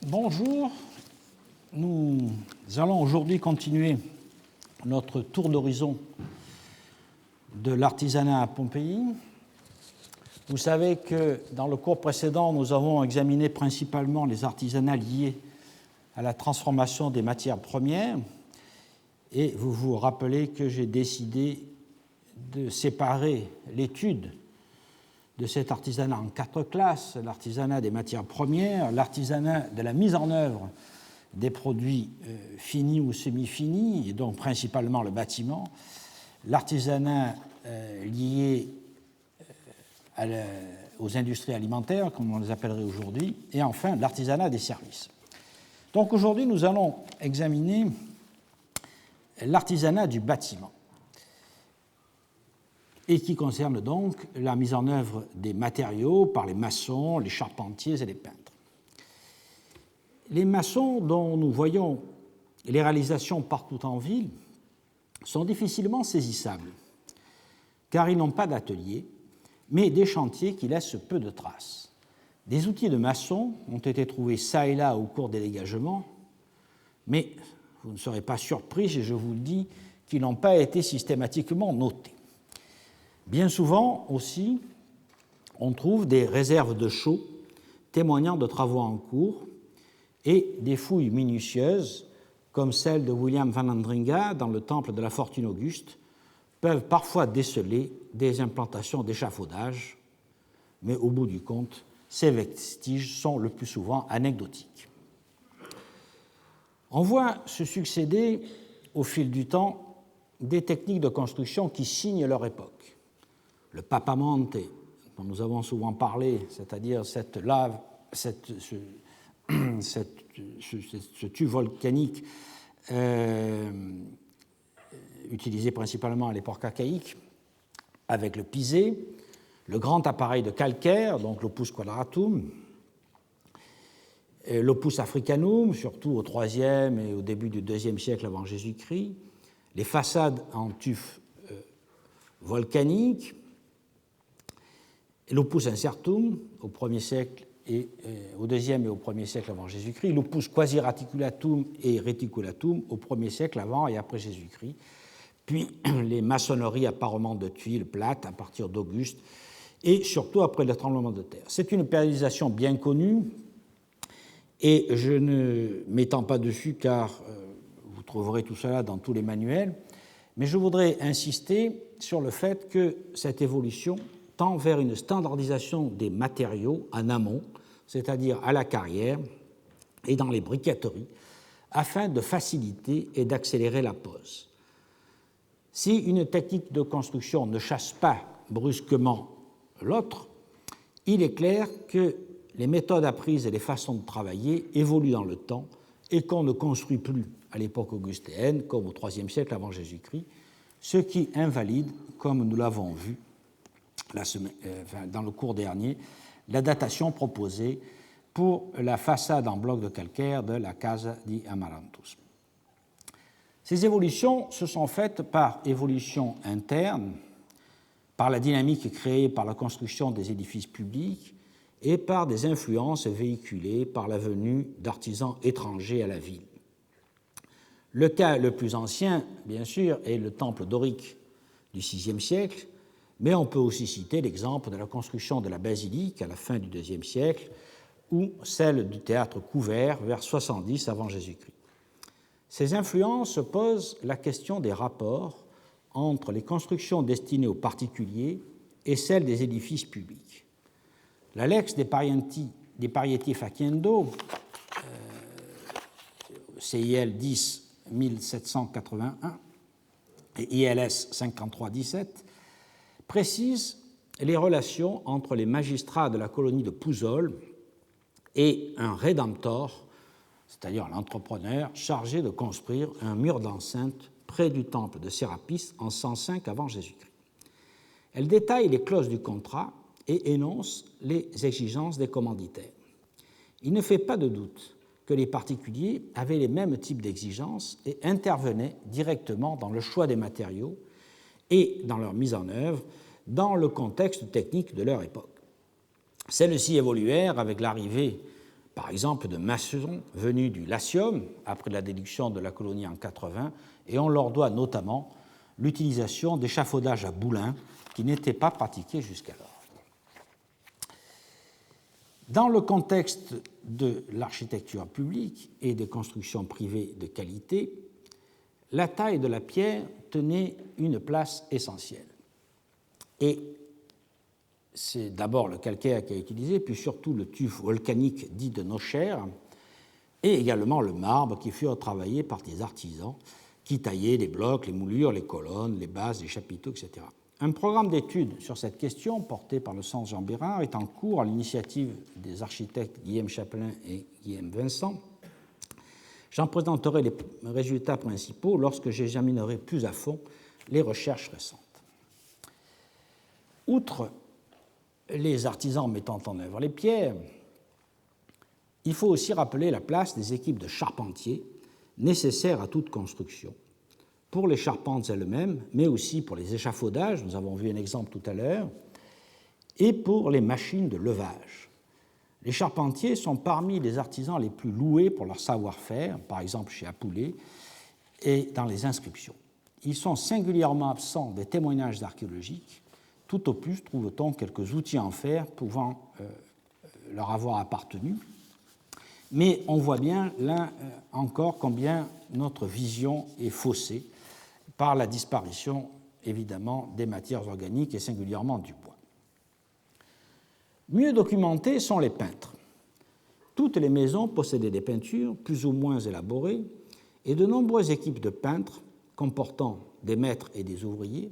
Bonjour, nous allons aujourd'hui continuer notre tour d'horizon de l'artisanat à Pompéi. Vous savez que dans le cours précédent, nous avons examiné principalement les artisanats liés à la transformation des matières premières et vous vous rappelez que j'ai décidé de séparer l'étude de cet artisanat en 4 classes, l'artisanat des matières premières, l'artisanat de la mise en œuvre des produits finis ou semi-finis, et donc principalement le bâtiment, l'artisanat lié aux industries alimentaires, comme on les appellerait aujourd'hui, et enfin l'artisanat des services. Donc aujourd'hui, nous allons examiner l'artisanat du bâtiment, et qui concerne donc la mise en œuvre des matériaux par les maçons, les charpentiers et les peintres. Les maçons dont nous voyons les réalisations partout en ville sont difficilement saisissables, car ils n'ont pas d'atelier, mais des chantiers qui laissent peu de traces. Des outils de maçon ont été trouvés çà et là au cours des dégagements, mais vous ne serez pas surpris si je vous le dis qu'ils n'ont pas été systématiquement notés. Bien souvent aussi, on trouve des réserves de chaux témoignant de travaux en cours et des fouilles minutieuses, comme celle de William Van Andringa dans le temple de la Fortune Auguste, peuvent parfois déceler des implantations d'échafaudage, mais au bout du compte, ces vestiges sont le plus souvent anecdotiques. On voit se succéder au fil du temps des techniques de construction qui signent leur époque. Le papamonte, dont nous avons souvent parlé, c'est-à-dire ce tube volcanique utilisé principalement à l'époque archaïque, avec le pisé, le grand appareil de calcaire, donc l'opus quadratum, l'opus africanum, surtout au IIIe et au début du IIe siècle avant Jésus-Christ, les façades en tuf volcanique, l'opus incertum au 1er siècle et au IIe et au 1er siècle avant Jésus-Christ, l'opus quasi reticulatum et reticulatum au 1er siècle avant et après Jésus-Christ, puis les maçonneries à parements de tuiles plates à partir d'Auguste et surtout après le tremblement de terre. C'est une périodisation bien connue et je ne m'étends pas dessus car vous trouverez tout cela dans tous les manuels, mais je voudrais insister sur le fait que cette évolution tend vers une standardisation des matériaux en amont, c'est-à-dire à la carrière et dans les briqueteries, afin de faciliter et d'accélérer la pose. Si une technique de construction ne chasse pas brusquement l'autre, il est clair que les méthodes apprises et les façons de travailler évoluent dans le temps et qu'on ne construit plus à l'époque augustéenne comme au IIIe siècle avant Jésus-Christ, ce qui invalide, comme nous l'avons vu dans le cours dernier, la datation proposée pour la façade en bloc de calcaire de la Casa di Amarantus. Ces évolutions se sont faites par évolution interne, par la dynamique créée par la construction des édifices publics et par des influences véhiculées par la venue d'artisans étrangers à la ville. Le cas le plus ancien, bien sûr, est le temple dorique du VIe siècle, mais on peut aussi citer l'exemple de la construction de la basilique à la fin du IIe siècle ou celle du théâtre couvert vers 70 avant Jésus-Christ. Ces influences posent la question des rapports entre les constructions destinées aux particuliers et celles des édifices publics. La Lex de Parieti Faciendo, CIL 10 1781 et ILS 5317, précise les relations entre les magistrats de la colonie de Pouzol et un rédemptor, c'est-à-dire l'entrepreneur chargé de construire un mur d'enceinte près du temple de Sérapis en 105 avant Jésus-Christ. Elle détaille les clauses du contrat et énonce les exigences des commanditaires. Il ne fait pas de doute que les particuliers avaient les mêmes types d'exigences et intervenaient directement dans le choix des matériaux et dans leur mise en œuvre dans le contexte technique de leur époque. Celles-ci évoluèrent avec l'arrivée par exemple de maçons venus du Latium après la déduction de la colonie en 80, et on leur doit notamment l'utilisation d'échafaudages à boulins qui n'étaient pas pratiqués jusqu'alors. Dans le contexte de l'architecture publique et des constructions privées de qualité, la taille de la pierre tenait une place essentielle. Et c'est d'abord le calcaire qui est utilisé, puis surtout le tuf volcanique dit de Nocher, et également le marbre qui fut travaillé par des artisans qui taillaient les blocs, les moulures, les colonnes, les bases, les chapiteaux, etc. Un programme d'études sur cette question, porté par le Centre Jean Bérard, est en cours à l'initiative des architectes Guillaume Chapelain et Guillaume Vincent. J'en présenterai les résultats principaux lorsque j'examinerai plus à fond les recherches récentes. Outre les artisans mettant en œuvre les pierres, il faut aussi rappeler la place des équipes de charpentiers nécessaires à toute construction, pour les charpentes elles-mêmes, mais aussi pour les échafaudages, nous avons vu un exemple tout à l'heure, et pour les machines de levage. Les charpentiers sont parmi les artisans les plus loués pour leur savoir-faire, par exemple chez Apoulet, et dans les inscriptions. Ils sont singulièrement absents des témoignages archéologiques. Tout au plus trouve-t-on quelques outils en fer pouvant leur avoir appartenu. Mais on voit bien là encore combien notre vision est faussée par la disparition, évidemment, des matières organiques et singulièrement du bois. Mieux documentés sont les peintres. Toutes les maisons possédaient des peintures plus ou moins élaborées et de nombreuses équipes de peintres, comportant des maîtres et des ouvriers,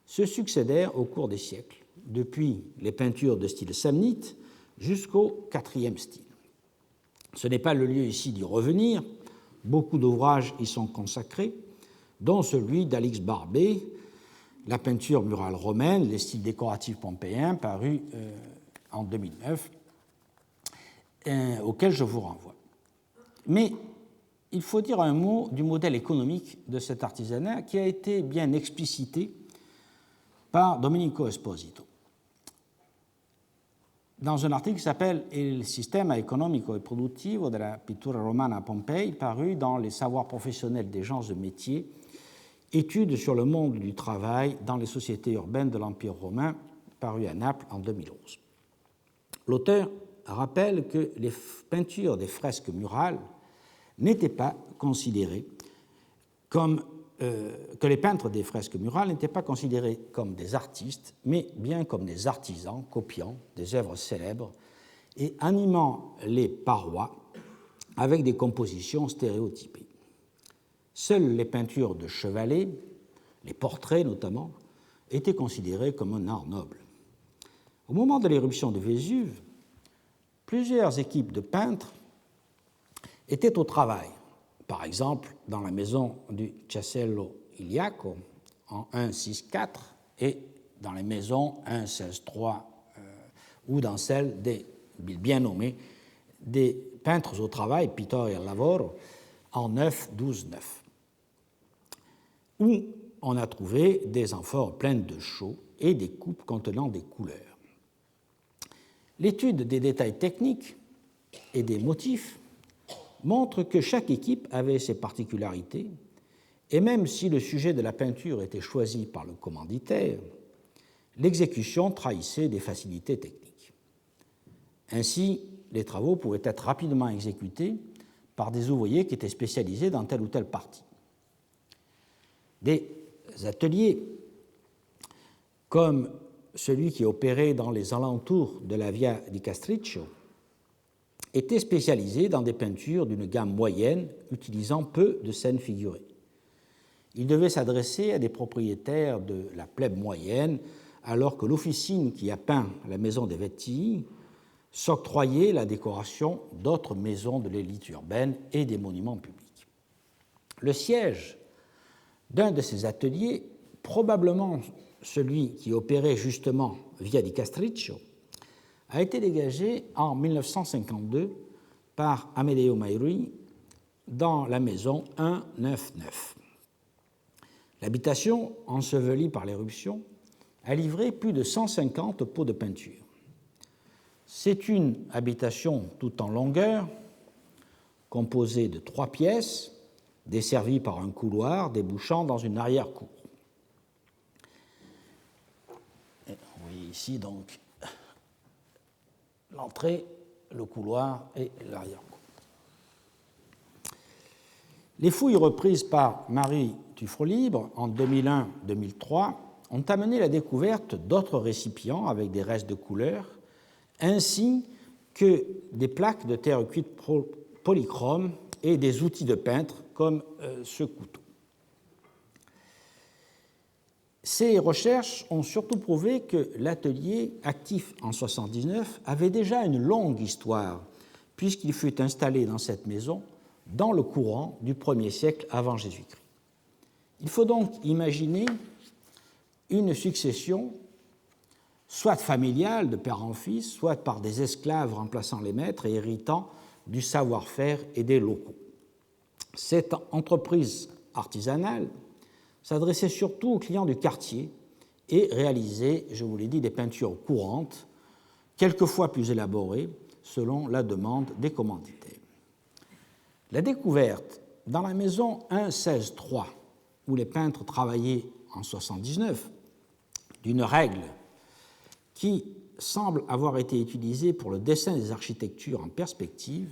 se succédèrent au cours des siècles, depuis les peintures de style samnite jusqu'au IVe style. Ce n'est pas le lieu ici d'y revenir, beaucoup d'ouvrages y sont consacrés, dont celui d'Alix Barbet, la peinture murale romaine, les styles décoratifs pompéens, paru en 2009, auquel je vous renvoie. Mais il faut dire un mot du modèle économique de cet artisanat qui a été bien explicité par Domenico Esposito dans un article qui s'appelle Il sistema economico e produttivo della pittura romana a Pompei, paru dans Les savoirs professionnels des gens de métier, études sur le monde du travail dans les sociétés urbaines de l'Empire romain, paru à Naples en 2011. L'auteur rappelle que les peintures des fresques murales n'étaient pas considérées comme que les peintres des fresques murales n'étaient pas considérés comme des artistes, mais bien comme des artisans copiant des œuvres célèbres et animant les parois avec des compositions stéréotypées. Seules les peintures de chevalets, les portraits notamment, étaient considérées comme un art noble. Au moment de l'éruption de Vésuve, plusieurs équipes de peintres étaient au travail. Par exemple, dans la maison du Castello Iliaco en 164 et dans les maisons 163 ou dans celle des bien nommés des peintres au travail, Pittori al Lavoro, en 9-12-9, où on a trouvé des amphores pleines de chaux et des coupes contenant des couleurs. L'étude des détails techniques et des motifs montre que chaque équipe avait ses particularités, et même si le sujet de la peinture était choisi par le commanditaire, l'exécution trahissait des facilités techniques. Ainsi, les travaux pouvaient être rapidement exécutés par des ouvriers qui étaient spécialisés dans telle ou telle partie. Des ateliers comme celui qui opérait dans les alentours de la Via di Castriccio était spécialisé dans des peintures d'une gamme moyenne utilisant peu de scènes figurées. Il devait s'adresser à des propriétaires de la plèbe moyenne, alors que l'officine qui a peint la maison des Vettii s'octroyait la décoration d'autres maisons de l'élite urbaine et des monuments publics. Le siège d'un de ces ateliers, probablement celui qui opérait justement Via di Castriccio, a été dégagé en 1952 par Amedeo Mairi dans la maison 199. L'habitation, ensevelie par l'éruption, a livré plus de 150 pots de peinture. C'est une habitation tout en longueur, composée de 3 pièces, desservie par un couloir débouchant dans une arrière-cour. Vous voyez ici donc l'entrée, le couloir et l'arrière-cour. Les fouilles reprises par Marie Tuffreau-Libre en 2001-2003 ont amené la découverte d'autres récipients avec des restes de couleurs, ainsi que des plaques de terre cuite polychrome et des outils de peintre comme ce couteau. Ces recherches ont surtout prouvé que l'atelier, actif en 1979, avait déjà une longue histoire, puisqu'il fut installé dans cette maison dans le courant du 1er siècle avant Jésus-Christ. Il faut donc imaginer une succession, soit familiale de père en fils, soit par des esclaves remplaçant les maîtres et héritant du savoir-faire et des locaux. Cette entreprise artisanale s'adressait surtout aux clients du quartier et réalisait, je vous l'ai dit, des peintures courantes, quelquefois plus élaborées, selon la demande des commanditaires. La découverte dans la maison 1-16-3, où les peintres travaillaient en 1979, d'une règle qui semble avoir été utilisée pour le dessin des architectures en perspective,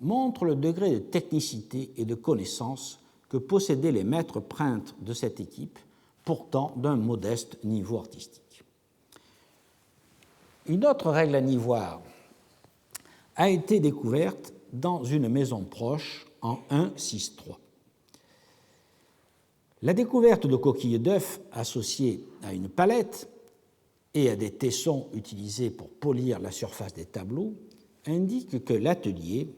montre le degré de technicité et de connaissance que possédaient les maîtres peintres de cette équipe, pourtant d'un modeste niveau artistique. Une autre règle à nivoire a été découverte dans une maison proche en 1-6-3. La découverte de coquilles d'œufs associées à une palette et à des tessons utilisés pour polir la surface des tableaux indique que l'atelier,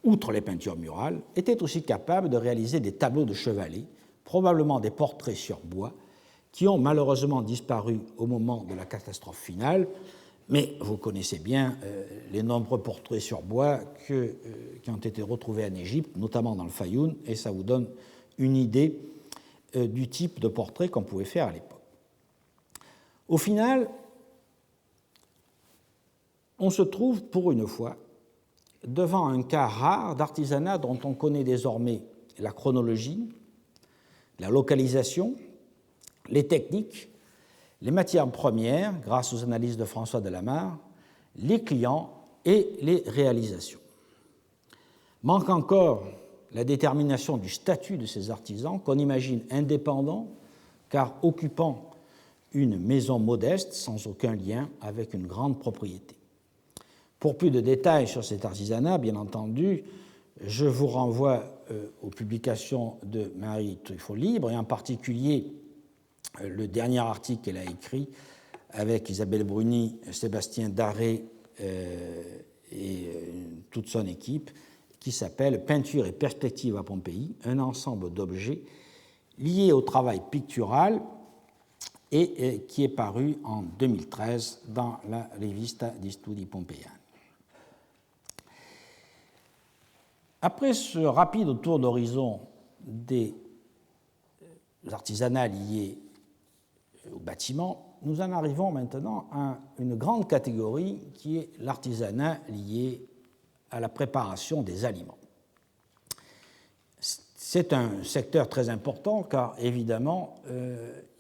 outre les peintures murales, était aussi capable de réaliser des tableaux de chevalet, probablement des portraits sur bois, qui ont malheureusement disparu au moment de la catastrophe finale, mais vous connaissez bien les nombreux portraits sur bois qui ont été retrouvés en Égypte, notamment dans le Fayoum, et ça vous donne une idée du type de portrait qu'on pouvait faire à l'époque. Au final, on se trouve pour une fois devant un cas rare d'artisanat dont on connaît désormais la chronologie, la localisation, les techniques, les matières premières, grâce aux analyses de François Delamarre, les clients et les réalisations. Manque encore la détermination du statut de ces artisans, qu'on imagine indépendants, car occupant une maison modeste sans aucun lien avec une grande propriété. Pour plus de détails sur cet artisanat, bien entendu, je vous renvoie aux publications de Marie Tuffreau-Libre, et en particulier le dernier article qu'elle a écrit avec Isabelle Bruni, Sébastien Darré et toute son équipe, qui s'appelle « Peinture et perspective à Pompéi, un ensemble d'objets liés au travail pictural » et qui est paru en 2013 dans la Rivista di Studi Pompeiani. Après ce rapide tour d'horizon des artisanats liés au bâtiment, nous en arrivons maintenant à une grande catégorie qui est l'artisanat lié à la préparation des aliments. C'est un secteur très important car, évidemment,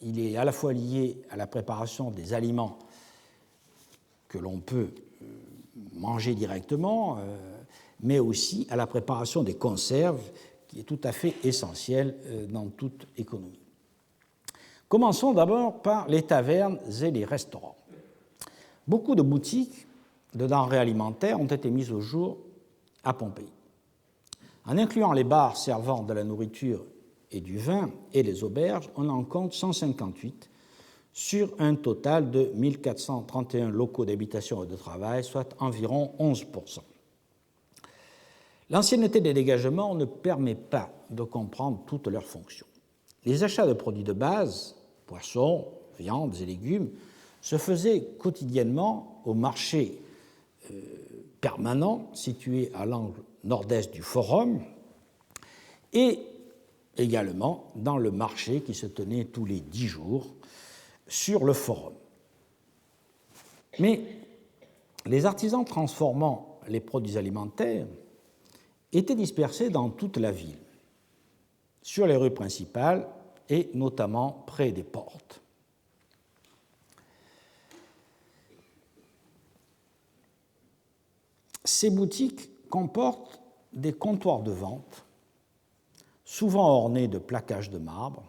il est à la fois lié à la préparation des aliments que l'on peut manger directement, mais aussi à la préparation des conserves, qui est tout à fait essentielle dans toute économie. Commençons d'abord par les tavernes et les restaurants. Beaucoup de boutiques de denrées alimentaires ont été mises au jour à Pompéi. En incluant les bars servant de la nourriture et du vin et les auberges, on en compte 158 sur un total de 1431 locaux d'habitation et de travail, soit environ 11%. L'ancienneté des dégagements ne permet pas de comprendre toutes leurs fonctions. Les achats de produits de base, poissons, viandes et légumes, se faisaient quotidiennement au marché permanent situé à l'angle nord-est du Forum et également dans le marché qui se tenait tous les 10 jours sur le Forum. Mais les artisans transformant les produits alimentaires étaient dispersés dans toute la ville, sur les rues principales et notamment près des portes. Ces boutiques comportent des comptoirs de vente, souvent ornés de plaquages de marbre,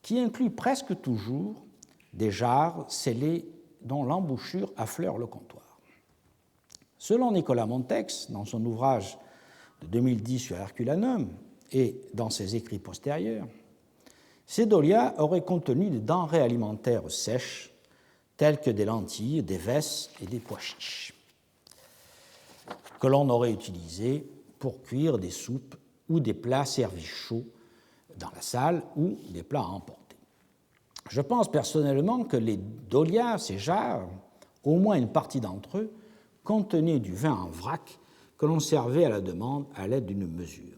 qui incluent presque toujours des jarres scellées dont l'embouchure affleure le comptoir. Selon Nicolas Montex, dans son ouvrage de 2010 sur Herculanum et dans ses écrits postérieurs, ces dolias auraient contenu des denrées alimentaires sèches, telles que des lentilles, des vesses et des pois chiches, que l'on aurait utilisées pour cuire des soupes ou des plats servis chauds dans la salle ou des plats à emporter. Je pense personnellement que les dolias, ces jarres, au moins une partie d'entre eux, contenaient du vin en vrac que l'on servait à la demande à l'aide d'une mesure.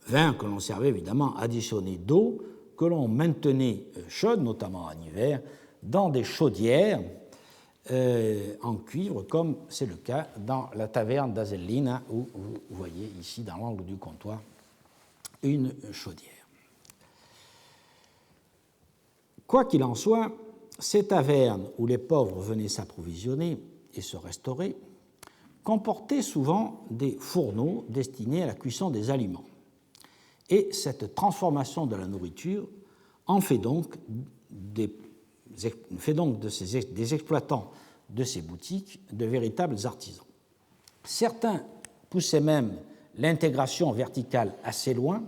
Vin que l'on servait évidemment additionné d'eau que l'on maintenait chaude, notamment en hiver, dans des chaudières en cuivre, comme c'est le cas dans la taverne d'Azellina, où vous voyez ici dans l'angle du comptoir une chaudière. Quoi qu'il en soit, ces tavernes où les pauvres venaient s'approvisionner et se restaurer comportaient souvent des fourneaux destinés à la cuisson des aliments. Et cette transformation de la nourriture en fait donc des exploitants de ces boutiques de véritables artisans. Certains poussaient même l'intégration verticale assez loin.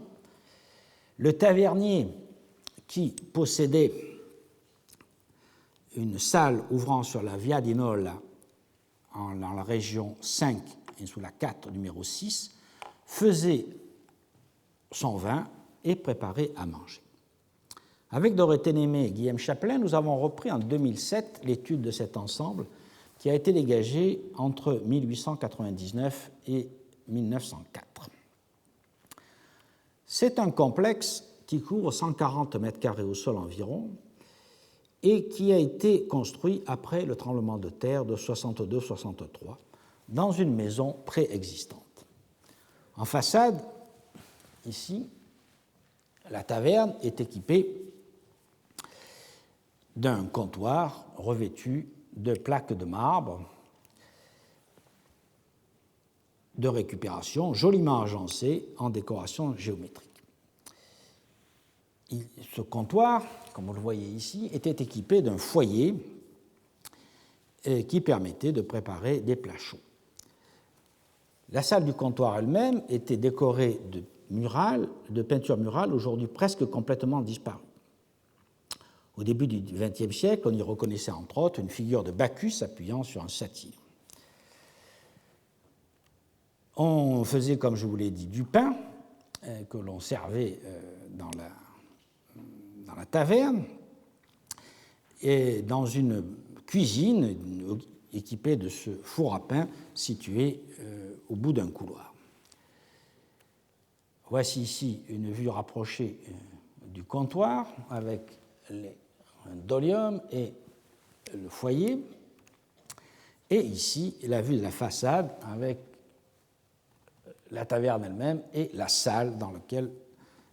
Le tavernier qui possédait une salle ouvrant sur la Via di Nola dans la région 5 et sous la 4 numéro 6 faisait son vin et préparait à manger. Avec Dorothée Némé et Guillaume Chapelain, nous avons repris en 2007 l'étude de cet ensemble qui a été dégagé entre 1899 et 1904. C'est un complexe qui couvre 140 mètres carrés au sol environ et qui a été construit après le tremblement de terre de 62-63 dans une maison préexistante. En façade, ici, la taverne est équipée d'un comptoir revêtu de plaques de marbre de récupération joliment agencées en décoration géométrique. Ce comptoir, comme vous le voyez ici, était équipé d'un foyer qui permettait de préparer des plats chauds. La salle du comptoir elle-même était décorée de peintures murales aujourd'hui presque complètement disparues. Au début du XXe siècle, on y reconnaissait entre autres une figure de Bacchus appuyant sur un satyre. On faisait, comme je vous l'ai dit, du pain que l'on servait dans la taverne et dans une cuisine équipée de ce four à pain situé au bout d'un couloir. Voici ici une vue rapprochée du comptoir avec un dolium et le foyer, et ici la vue de la façade avec la taverne elle-même et la salle dans laquelle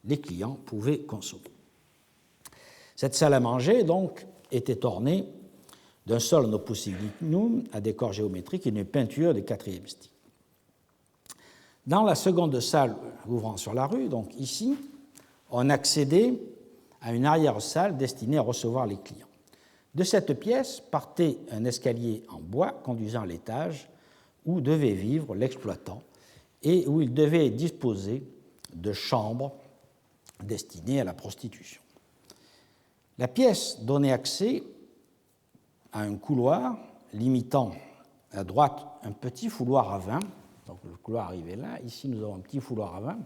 les clients pouvaient consommer. Cette salle à manger, donc, était ornée d'un sol opus signum à décor géométrique et d'une peinture de 4e style. Dans la seconde salle ouvrant sur la rue, donc ici, on accédait à une arrière-salle destinée à recevoir les clients. De cette pièce partait un escalier en bois conduisant à l'étage où devait vivre l'exploitant et où il devait disposer de chambres destinées à la prostitution. La pièce donnait accès à un couloir limitant à droite un petit fouloir à vin. Donc le couloir arrivait là. Ici, nous avons un petit fouloir à vin.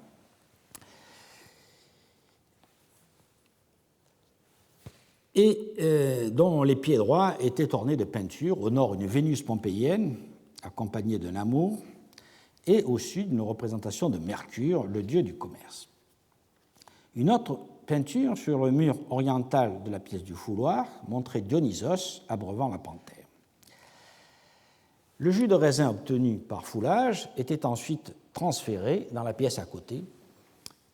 Et dont les pieds droits étaient ornés de peintures. Au nord, une Vénus pompéienne accompagnée d'un amour, et au sud, une représentation de Mercure, le dieu du commerce. Une autre peinture sur le mur oriental de la pièce du fouloir montrait Dionysos abreuvant la panthère. Le jus de raisin obtenu par foulage était ensuite transféré dans la pièce à côté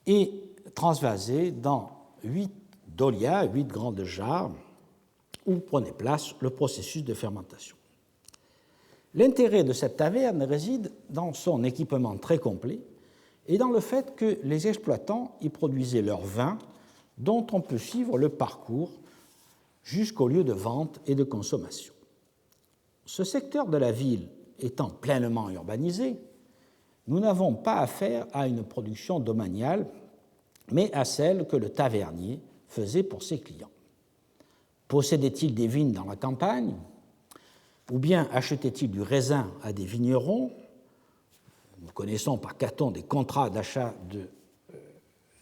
et transvasé dans 8 dolias, 8 grandes jarres, où prenait place le processus de fermentation. L'intérêt de cette taverne réside dans son équipement très complet et dans le fait que les exploitants y produisaient leur vin, dont on peut suivre le parcours jusqu'au lieu de vente et de consommation. Ce secteur de la ville étant pleinement urbanisé, nous n'avons pas affaire à une production domaniale, mais à celle que le tavernier faisait pour ses clients. Possédait-il des vignes dans la campagne, ou bien achetait-il du raisin à des vignerons? Nous connaissons par Caton des contrats d'achat de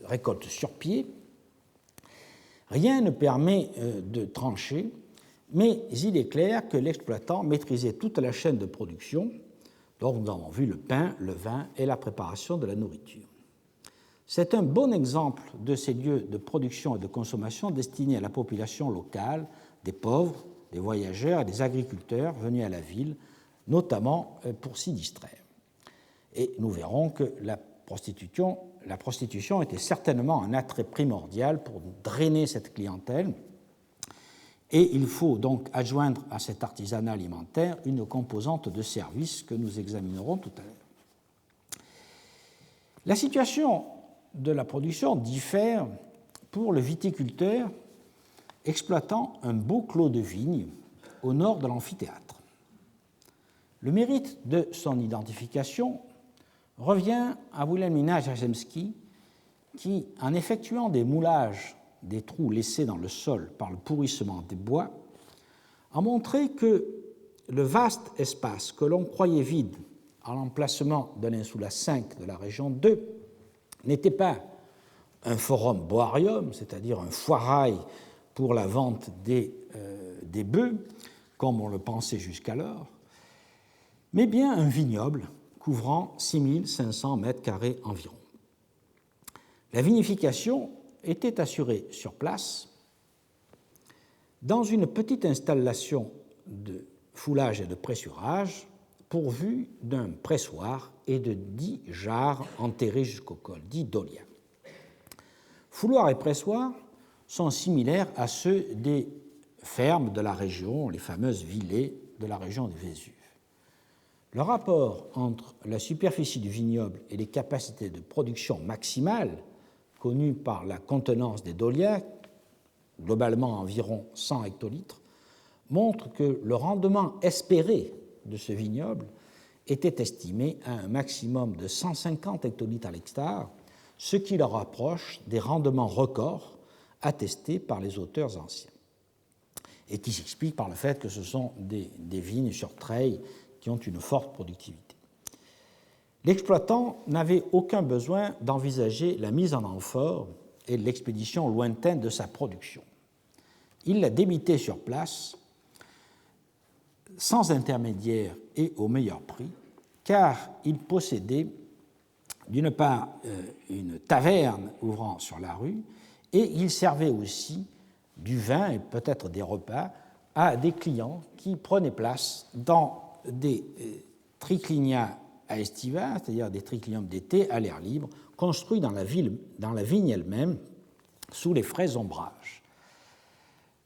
récoltes sur pied. Rien ne permet de trancher, mais il est clair que l'exploitant maîtrisait toute la chaîne de production. Donc nous avons vu le pain, le vin et la préparation de la nourriture. C'est un bon exemple de ces lieux de production et de consommation destinés à la population locale, des pauvres, des voyageurs et des agriculteurs venus à la ville, notamment pour s'y distraire. Et nous verrons que la prostitution était certainement un attrait primordial pour drainer cette clientèle, et il faut donc adjoindre à cet artisanat alimentaire une composante de service que nous examinerons tout à l'heure. La situation de la production diffère pour le viticulteur exploitant un beau clos de vignes au nord de l'amphithéâtre. Le mérite de son identification revient à Wilhelmina Jarzembski qui, en effectuant des moulages des trous laissés dans le sol par le pourrissement des bois, a montré que le vaste espace que l'on croyait vide à l'emplacement de l'insula 5 de la région 2 n'était pas un forum boarium, c'est-à-dire un foirail pour la vente des bœufs, comme on le pensait jusqu'alors, mais bien un vignoble couvrant 6500 mètres carrés environ. La vinification était assurée sur place dans une petite installation de foulage et de pressurage pourvue d'un pressoir et de 10 jarres enterrées jusqu'au col, 10 dolias. Fouloir et pressoir sont similaires à ceux des fermes de la région, les fameuses villées de la région du Vésuve. Le rapport entre la superficie du vignoble et les capacités de production maximales connues par la contenance des dolias, globalement environ 100 hectolitres, montre que le rendement espéré de ce vignoble était estimé à un maximum de 150 hectolitres à l'hectare, ce qui le rapproche des rendements records attestés par les auteurs anciens, et qui s'explique par le fait que ce sont des vignes sur treilles qui ont une forte productivité. L'exploitant n'avait aucun besoin d'envisager la mise en amphore et l'expédition lointaine de sa production. Il la débitait sur place, sans intermédiaire et au meilleur prix, car il possédait d'une part une taverne ouvrant sur la rue, et il servait aussi du vin et peut-être des repas à des clients qui prenaient place dans des triclinia aestiva, c'est-à-dire des tricliniums d'été à l'air libre, construits dans la vigne elle-même, sous les frais ombrages.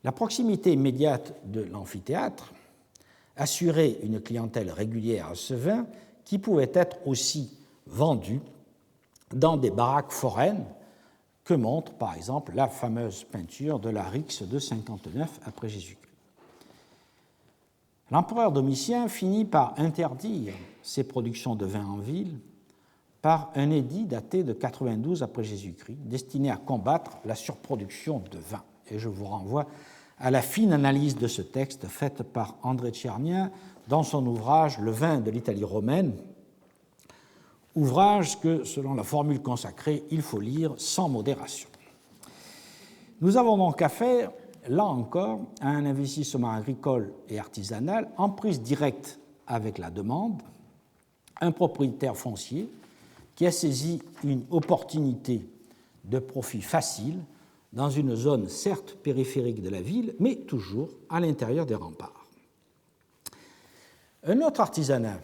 La proximité immédiate de l'amphithéâtre assurait une clientèle régulière à ce vin qui pouvait être aussi vendu dans des baraques foraines que montre par exemple la fameuse peinture de la Rix de 59 après Jésus-Christ. L'empereur Domitien finit par interdire ces productions de vin en ville par un édit daté de 92 après Jésus-Christ, destiné à combattre la surproduction de vin. Et je vous renvoie à la fine analyse de ce texte faite par André Tchernien dans son ouvrage « Le vin de l'Italie romaine », ouvrage que, selon la formule consacrée, il faut lire sans modération. Nous avons donc affaire, là encore, à un investissement agricole et artisanal en prise directe avec la demande, un propriétaire foncier qui a saisi une opportunité de profit facile dans une zone certes périphérique de la ville, mais toujours à l'intérieur des remparts. Un autre artisanat,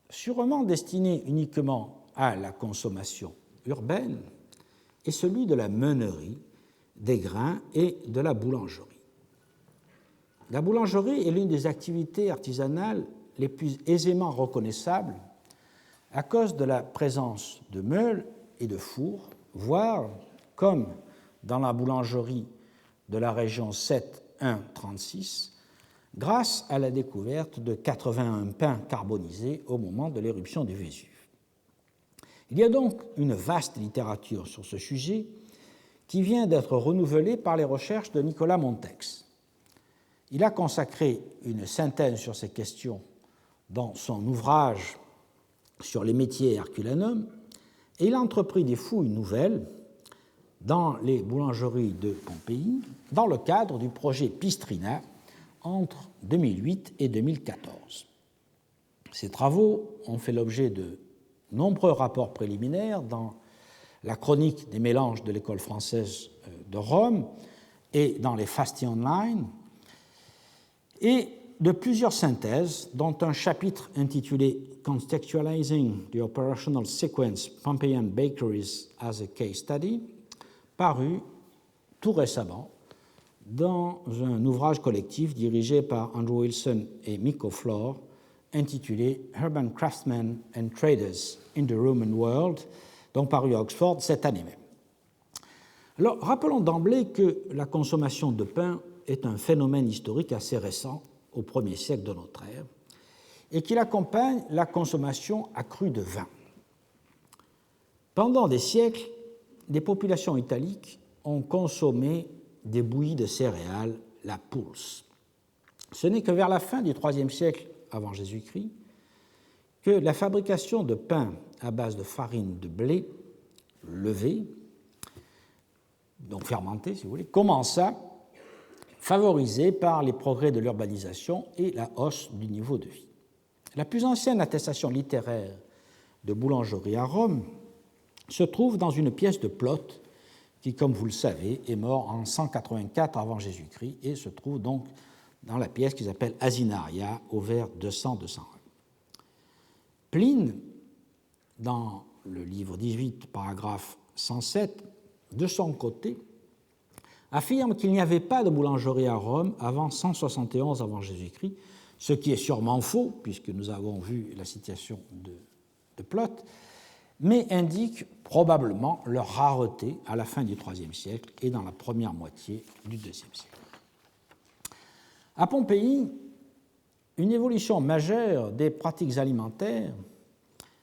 sûrement destiné uniquement à la consommation urbaine, est celui de la meunerie, des grains et de la boulangerie. La boulangerie est l'une des activités artisanales les plus aisément reconnaissables à cause de la présence de meules et de fours, voire, comme dans la boulangerie de la région 7-1-36, grâce à la découverte de 81 pains carbonisés au moment de l'éruption du Vésuve. Il y a donc une vaste littérature sur ce sujet qui vient d'être renouvelée par les recherches de Nicolas Montex. Il a consacré une synthèse sur ces questions dans son ouvrage sur les métiers Herculanum, et il a entrepris des fouilles nouvelles dans les boulangeries de Pompéi dans le cadre du projet Pistrina entre 2008 et 2014. Ces travaux ont fait l'objet de nombreux rapports préliminaires dans la chronique des mélanges de l'école française de Rome et dans les Fasti Online, et de plusieurs synthèses, dont un chapitre intitulé Contextualizing the Operational Sequence Pompeian Bakeries as a Case Study, paru tout récemment dans un ouvrage collectif dirigé par Andrew Wilson et Mikko Flor, intitulé Urban Craftsmen and Traders in the Roman World, donc paru à Oxford cette année même. Alors, rappelons d'emblée que la consommation de pain est un phénomène historique assez récent, au 1er siècle de notre ère, et qu'il accompagne la consommation accrue de vin. Pendant des siècles, les populations italiques ont consommé des bouillies de céréales, la pulse. Ce n'est que vers la fin du IIIe siècle avant Jésus-Christ que la fabrication de pain à base de farine de blé levé, donc fermenté si vous voulez, commença, favorisée par les progrès de l'urbanisation et la hausse du niveau de vie. La plus ancienne attestation littéraire de boulangerie à Rome se trouve dans une pièce de Plotte qui, comme vous le savez, est mort en 184 avant Jésus-Christ et se trouve donc dans la pièce qu'ils appellent Asinaria au vers 200-201. Pline, dans le livre 18, paragraphe 107, de son côté, affirme qu'il n'y avait pas de boulangerie à Rome avant 171 avant Jésus-Christ, ce qui est sûrement faux, puisque nous avons vu la citation de Plotte, mais indique probablement leur rareté à la fin du IIIe siècle et dans la première moitié du IIe siècle. À Pompéi, une évolution majeure des pratiques alimentaires,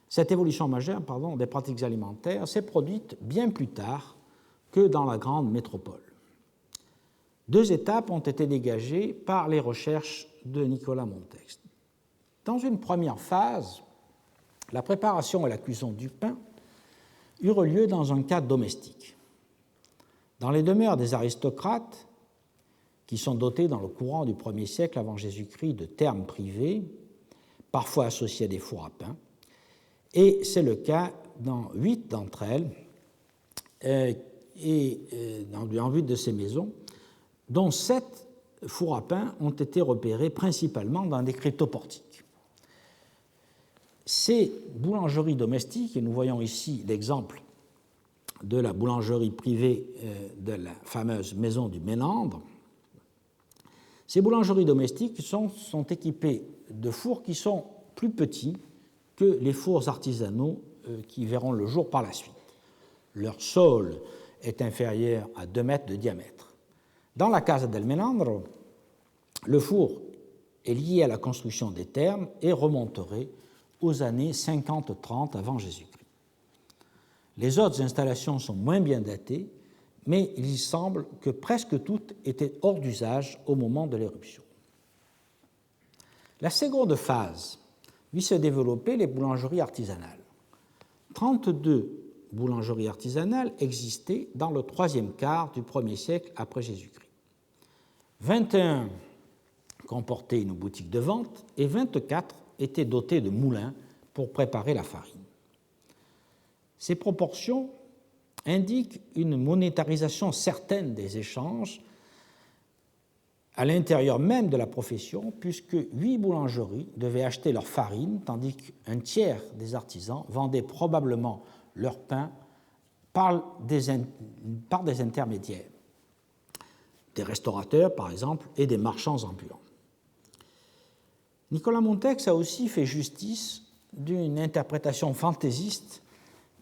cette évolution majeure des pratiques alimentaires s'est produite bien plus tard que dans la grande métropole. Deux étapes ont été dégagées par les recherches de Nicolas Montex. Dans une première phase, la préparation et la cuisson du pain eurent lieu dans un cadre domestique. Dans les demeures des aristocrates, qui sont dotés dans le courant du 1er siècle avant Jésus-Christ de thermes privés, parfois associés à des fours à pain, et c'est le cas dans 8 d'entre elles, en vue de ces maisons, dont 7 fours à pain ont été repérés principalement dans des cryptoportiques. Ces boulangeries domestiques, et nous voyons ici l'exemple de la boulangerie privée de la fameuse maison du Ménandre, ces boulangeries domestiques sont équipées de fours qui sont plus petits que les fours artisanaux qui verront le jour par la suite. Leur sol est inférieur à 2 mètres de diamètre. Dans la Casa del Menandro, le four est lié à la construction des thermes et remonterait aux années 50-30 avant Jésus-Christ. Les autres installations sont moins bien datées, mais il semble que presque toutes étaient hors d'usage au moment de l'éruption. La seconde phase vit se développer les boulangeries artisanales. 32 boulangeries artisanales existaient dans le troisième quart du 1er siècle après Jésus-Christ. 21 comportaient une boutique de vente et 24 étaient dotés de moulins pour préparer la farine. Ces proportions indiquent une monétarisation certaine des échanges à l'intérieur même de la profession, puisque 8 boulangeries devaient acheter leur farine, tandis qu'un tiers des artisans vendaient probablement leur pain par des intermédiaires, des restaurateurs par exemple et des marchands ambulants. Nicolas Montex a aussi fait justice d'une interprétation fantaisiste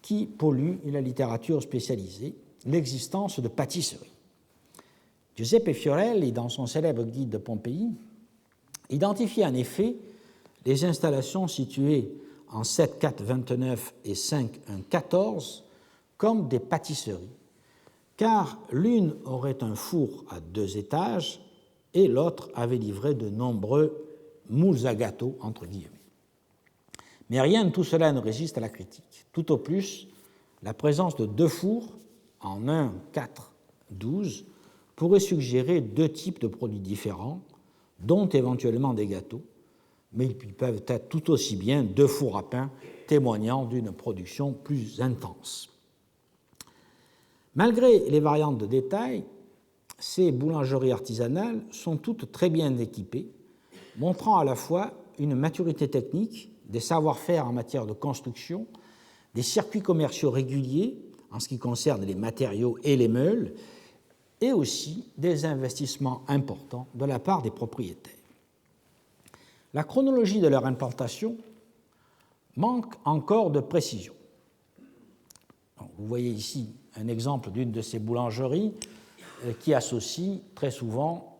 qui pollue la littérature spécialisée, l'existence de pâtisseries. Giuseppe Fiorelli, dans son célèbre guide de Pompéi, identifie en effet les installations situées en 7-4-29 et 5-1-14 comme des pâtisseries, car l'une aurait un four à 2 étages et l'autre avait livré de nombreux moules à gâteaux, entre guillemets. Mais rien de tout cela ne résiste à la critique. Tout au plus, la présence de 2 fours en 1, 4, 12 pourrait suggérer 2 types de produits différents, dont éventuellement des gâteaux, mais ils peuvent être tout aussi bien 2 fours à pain témoignant d'une production plus intense. Malgré les variantes de détail, ces boulangeries artisanales sont toutes très bien équipées, montrant à la fois une maturité technique, des savoir-faire en matière de construction, des circuits commerciaux réguliers en ce qui concerne les matériaux et les meules, et aussi des investissements importants de la part des propriétaires. La chronologie de leur implantation manque encore de précision. Vous voyez ici un exemple d'une de ces boulangeries qui associe très souvent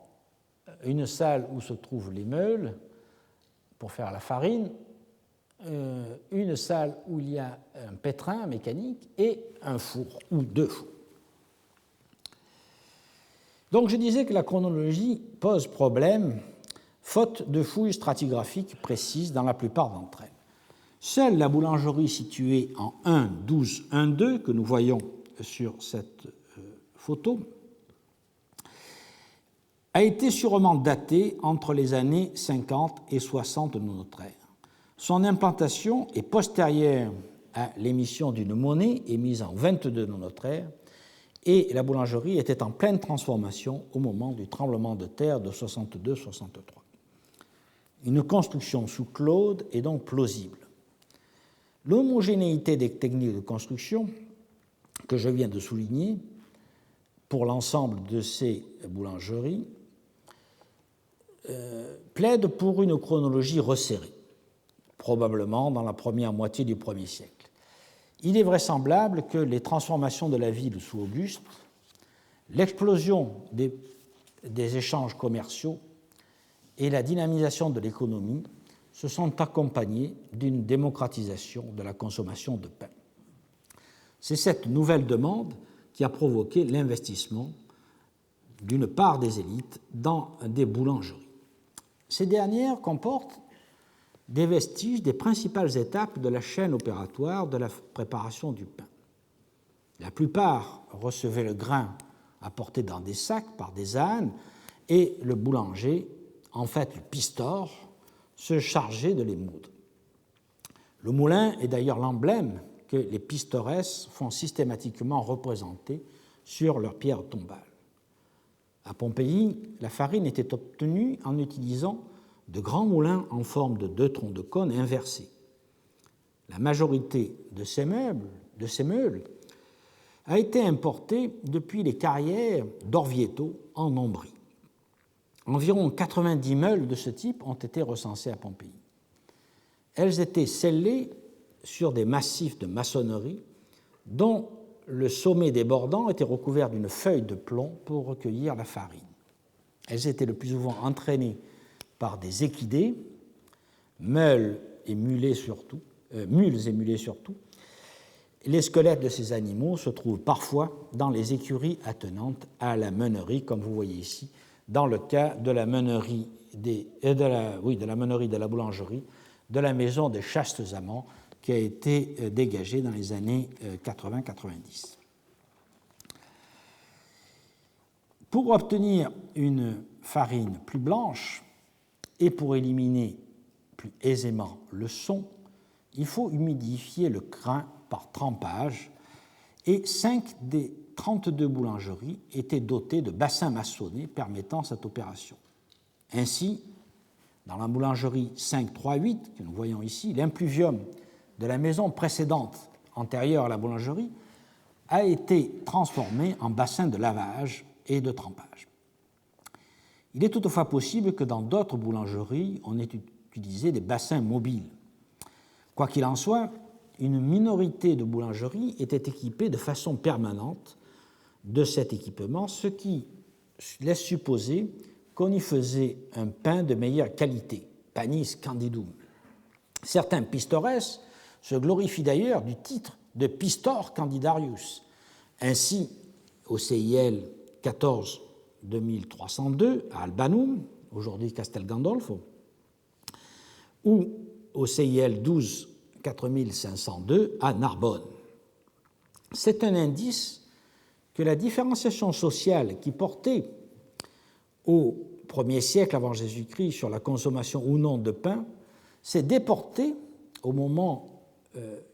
une salle où se trouvent les meules pour faire la farine, une salle où il y a un pétrin mécanique et un four ou 2 fours. Donc je disais que la chronologie pose problème, faute de fouilles stratigraphiques précises dans la plupart d'entre elles. Seule la boulangerie située en 1-12-1-2, que nous voyons sur cette photo, a été sûrement datée entre les années 50 et 60 de notre ère. Son implantation est postérieure à l'émission d'une monnaie émise en 22 de notre ère, et la boulangerie était en pleine transformation au moment du tremblement de terre de 62-63. Une construction sous Claude est donc plausible. L'homogénéité des techniques de construction que je viens de souligner pour l'ensemble de ces boulangeries plaide pour une chronologie resserrée, probablement dans la première moitié du Ier siècle. Il est vraisemblable que les transformations de la ville sous Auguste, l'explosion des échanges commerciaux et la dynamisation de l'économie se sont accompagnées d'une démocratisation de la consommation de pain. C'est cette nouvelle demande qui a provoqué l'investissement d'une part des élites dans des boulangeries. Ces dernières comportent des vestiges des principales étapes de la chaîne opératoire de la préparation du pain. La plupart recevaient le grain apporté dans des sacs par des ânes et le boulanger, en fait le pistor, se chargeait de les moudre. Le moulin est d'ailleurs l'emblème que les pistores font systématiquement représenter sur leurs pierres tombales. À Pompéi, la farine était obtenue en utilisant de grands moulins en forme de 2 troncs de cône inversés. La majorité de ces meules a été importée depuis les carrières d'Orvieto en Ombrie. Environ 90 meules de ce type ont été recensées à Pompéi. Elles étaient scellées sur des massifs de maçonnerie dont le sommet débordant était recouvert d'une feuille de plomb pour recueillir la farine. Elles étaient le plus souvent entraînées par des équidés, mules et mulets surtout. Les squelettes de ces animaux se trouvent parfois dans les écuries attenantes à la meunerie, comme vous voyez ici, dans le cas de la meunerie de la boulangerie de la maison des Chastes Amants, qui a été dégagée dans les années 80-90. Pour obtenir une farine plus blanche et pour éliminer plus aisément le son, il faut humidifier le grain par trempage, et 5 des 32 boulangeries étaient dotées de bassins maçonnés permettant cette opération. Ainsi, dans la boulangerie 538 que nous voyons ici, l'impluvium de la maison précédente, antérieure à la boulangerie, a été transformé en bassin de lavage et de trempage. Il est toutefois possible que dans d'autres boulangeries, on ait utilisé des bassins mobiles. Quoi qu'il en soit, une minorité de boulangeries était équipée de façon permanente de cet équipement, ce qui laisse supposer qu'on y faisait un pain de meilleure qualité, panis candidum. Certains pistores se glorifient d'ailleurs du titre de Pistor Candidarius. Ainsi, au CIL 14 2302 à Albanum, aujourd'hui Castel Gandolfo, ou au CIL 12 4502 à Narbonne. C'est un indice que la différenciation sociale qui portait au 1er siècle avant Jésus-Christ sur la consommation ou non de pain s'est déportée au moment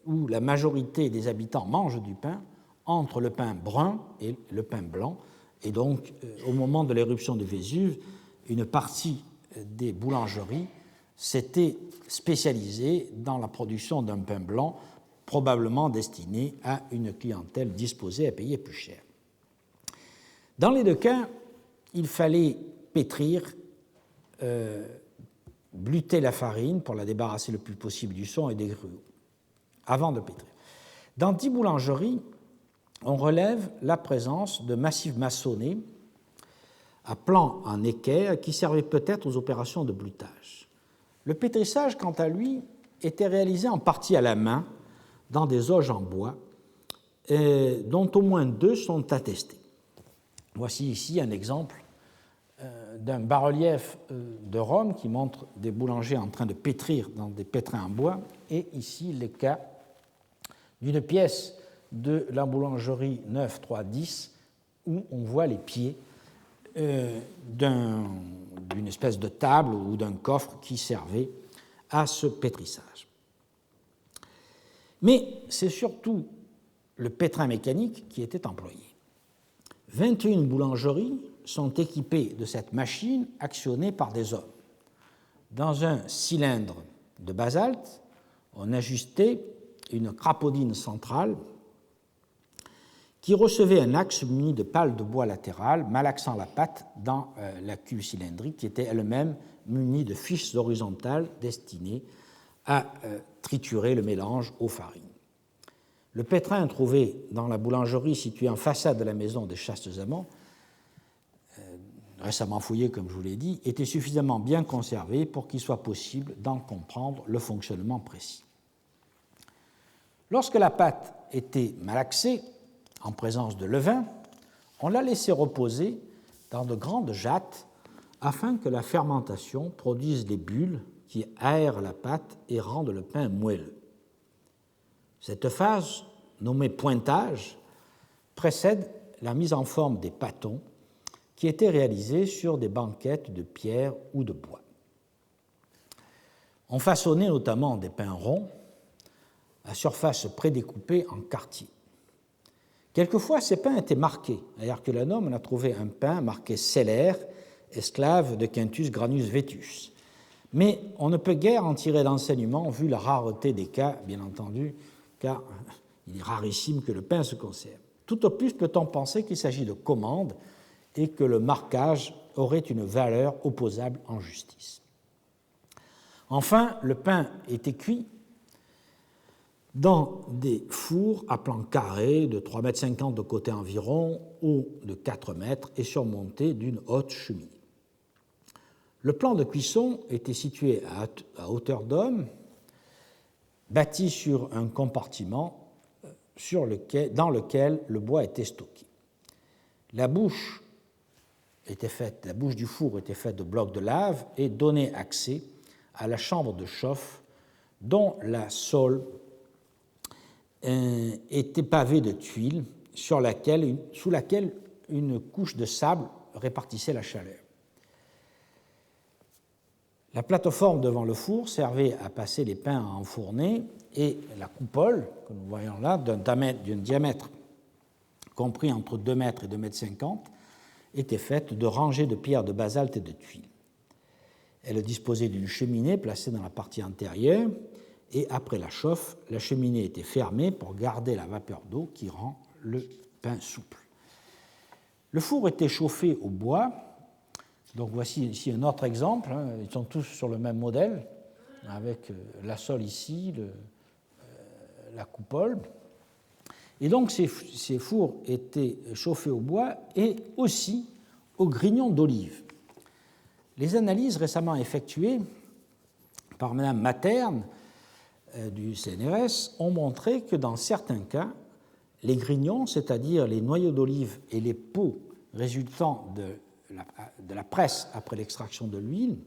où la majorité des habitants mangent du pain entre le pain brun et le pain blanc. Et donc, au moment de l'éruption de Vésuve, une partie des boulangeries s'était spécialisée dans la production d'un pain blanc, probablement destiné à une clientèle disposée à payer plus cher. Dans les deux cas, il fallait pétrir, bluter la farine pour la débarrasser le plus possible du son et des gruaux, avant de pétrir. Dans 10 boulangeries, on relève la présence de massifs maçonnés à plans en équerre qui servaient peut-être aux opérations de blutage. Le pétrissage, quant à lui, était réalisé en partie à la main dans des auges en bois, dont au moins 2 sont attestés. Voici ici un exemple d'un bas-relief de Rome qui montre des boulangers en train de pétrir dans des pétrins en bois, et ici le cas d'une pièce de la boulangerie 9310 où on voit les pieds d'une espèce de table ou d'un coffre qui servait à ce pétrissage. Mais c'est surtout le pétrin mécanique qui était employé. 21 boulangeries sont équipées de cette machine actionnée par des hommes. Dans un cylindre de basalte, on ajustait une crapaudine centrale qui recevait un axe muni de pales de bois latérales, malaxant la pâte dans la cuve cylindrique qui était elle-même munie de fiches horizontales destinées à triturer le mélange aux farines. Le pétrin trouvé dans la boulangerie située en façade de la maison des Chastes Amants, récemment fouillé comme je vous l'ai dit, était suffisamment bien conservé pour qu'il soit possible d'en comprendre le fonctionnement précis. Lorsque la pâte était malaxée, en présence de levain, on la laissait reposer dans de grandes jattes afin que la fermentation produise des bulles qui aèrent la pâte et rendent le pain moelleux. Cette phase, nommée pointage, précède la mise en forme des pâtons qui étaient réalisés sur des banquettes de pierre ou de bois. On façonnait notamment des pains ronds à surface prédécoupée en quartiers. Quelquefois, ces pains étaient marqués. À Herculanum, on a trouvé un pain marqué Celer, esclave de Quintus Granus Vetus. Mais on ne peut guère en tirer d'enseignement vu la rareté des cas, bien entendu, car il est rarissime que le pain se conserve. Tout au plus peut-on penser qu'il s'agit de commandes et que le marquage aurait une valeur opposable en justice. Enfin, le pain était cuit dans des fours à plan carré de 3,50 m de côté environ ou de 4 mètres et surmontés d'une haute cheminée. Le plan de cuisson était situé à hauteur d'homme, bâti sur un compartiment dans lequel le bois était stocké. La bouche du four était faite de blocs de lave et donnait accès à la chambre de chauffe dont la sole était pavée de tuiles sous laquelle une couche de sable répartissait la chaleur. La plateforme devant le four servait à passer les pains à enfourner et la coupole, que nous voyons là, d'un diamètre compris entre 2 mètres et 2,50 m, était faite de rangées de pierres de basalte et de tuiles. Elle disposait d'une cheminée placée dans la partie antérieure et après la chauffe, la cheminée était fermée pour garder la vapeur d'eau qui rend le pain souple. Le four était chauffé au bois. Donc voici ici un autre exemple. Ils sont tous sur le même modèle, avec la sole ici, la coupole. Et donc ces fours étaient chauffés au bois et aussi au grignon d'olive. Les analyses récemment effectuées par Mme Materne du CNRS ont montré que dans certains cas, les grignons, c'est-à-dire les noyaux d'olive et les peaux résultant de la presse après l'extraction de l'huile,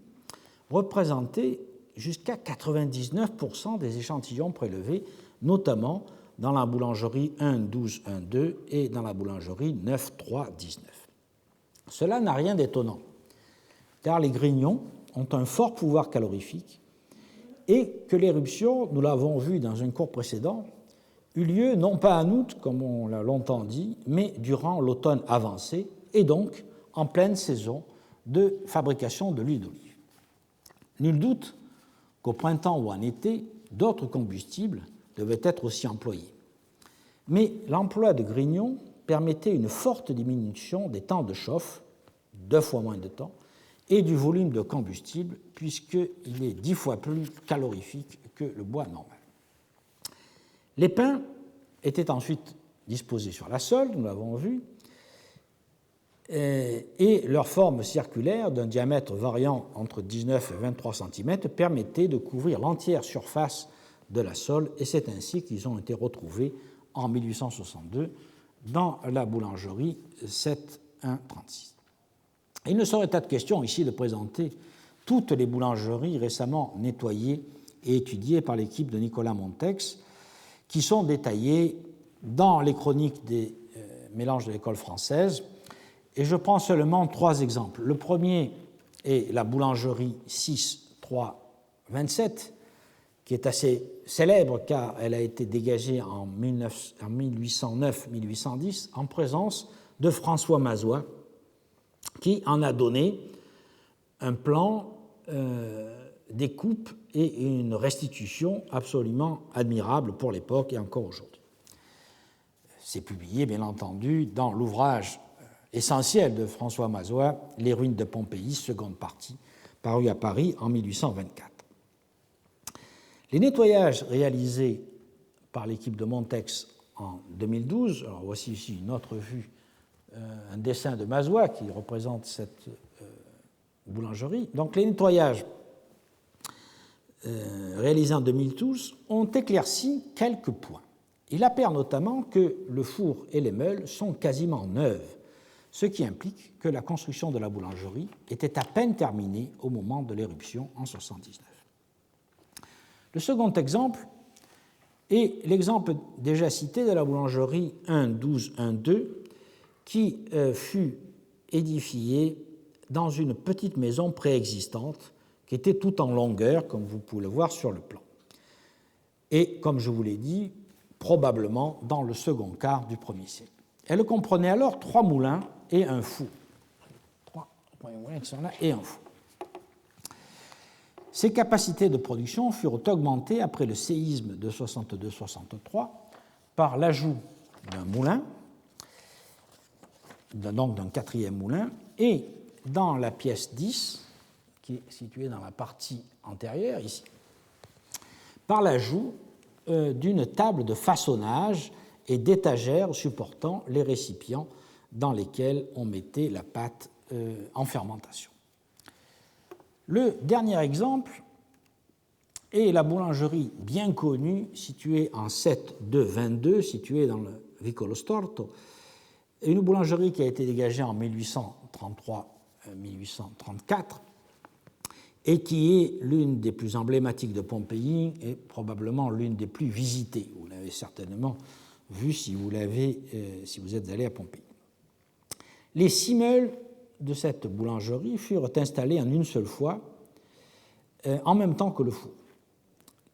représentaient jusqu'à 99% des échantillons prélevés, notamment dans la boulangerie 1.12.1.2 et dans la boulangerie 9.3.19. Cela n'a rien d'étonnant, car les grignons ont un fort pouvoir calorifique et que l'éruption, nous l'avons vu dans un cours précédent, eut lieu non pas en août, comme on l'a longtemps dit, mais durant l'automne avancé et donc en pleine saison de fabrication de l'huile d'olive. Nul doute qu'au printemps ou en été, d'autres combustibles devaient être aussi employés. Mais l'emploi de grignons permettait une forte diminution des temps de chauffe, 2 fois moins de temps, et du volume de combustible, puisqu'il est 10 fois plus calorifique que le bois normal. Les pains étaient ensuite disposés sur la sole, nous l'avons vu, et leur forme circulaire, d'un diamètre variant entre 19 et 23 cm, permettait de couvrir l'entière surface de la sole, et c'est ainsi qu'ils ont été retrouvés en 1862 dans la boulangerie 7.1.36. Il ne serait pas de question ici de présenter toutes les boulangeries récemment nettoyées et étudiées par l'équipe de Nicolas Montex, qui sont détaillées dans les chroniques des mélanges de l'école française. Et je prends seulement 3 exemples. Le premier est la boulangerie 6.3.27, qui est assez célèbre car elle a été dégagée en 1809-1810 en présence de François Mazois, qui en a donné un plan, des coupes et une restitution absolument admirable pour l'époque et encore aujourd'hui. C'est publié, bien entendu, dans l'ouvrage essentiel de François Mazois, Les ruines de Pompéi, seconde partie, paru à Paris en 1824. Les nettoyages réalisés par l'équipe de Montex en 2012, alors voici ici une autre vue, un dessin de Mazois qui représente cette boulangerie. Donc les nettoyages réalisés en 2012 ont éclairci quelques points. Il apparaît notamment que le four et les meules sont quasiment neuves, ce qui implique que la construction de la boulangerie était à peine terminée au moment de l'éruption en 1979. Le second exemple est l'exemple déjà cité de la boulangerie 1.12.1.2 qui fut édifiée dans une petite maison préexistante qui était tout en longueur, comme vous pouvez le voir sur le plan. Et, comme je vous l'ai dit, probablement dans le second quart du 1er siècle. Elle comprenait alors 3 moulins et un four. 3 moulins qui sont là et un four. Ces capacités de production furent augmentées après le séisme de 62-63 par l'ajout d'un moulin, donc d'un 4e moulin, et dans la pièce 10, qui est située dans la partie antérieure, ici, par l'ajout d'une table de façonnage et d'étagères supportant les récipients dans lesquels on mettait la pâte en fermentation. Le dernier exemple est la boulangerie bien connue située en 7.2.22, située dans le Vicolo Storto, une boulangerie qui a été dégagée en 1833-1834 et qui est l'une des plus emblématiques de Pompéi et probablement l'une des plus visitées. Vous l'avez certainement vu si vous êtes allé à Pompéi. Les 6 meules de cette boulangerie furent installés en une seule fois, en même temps que le four.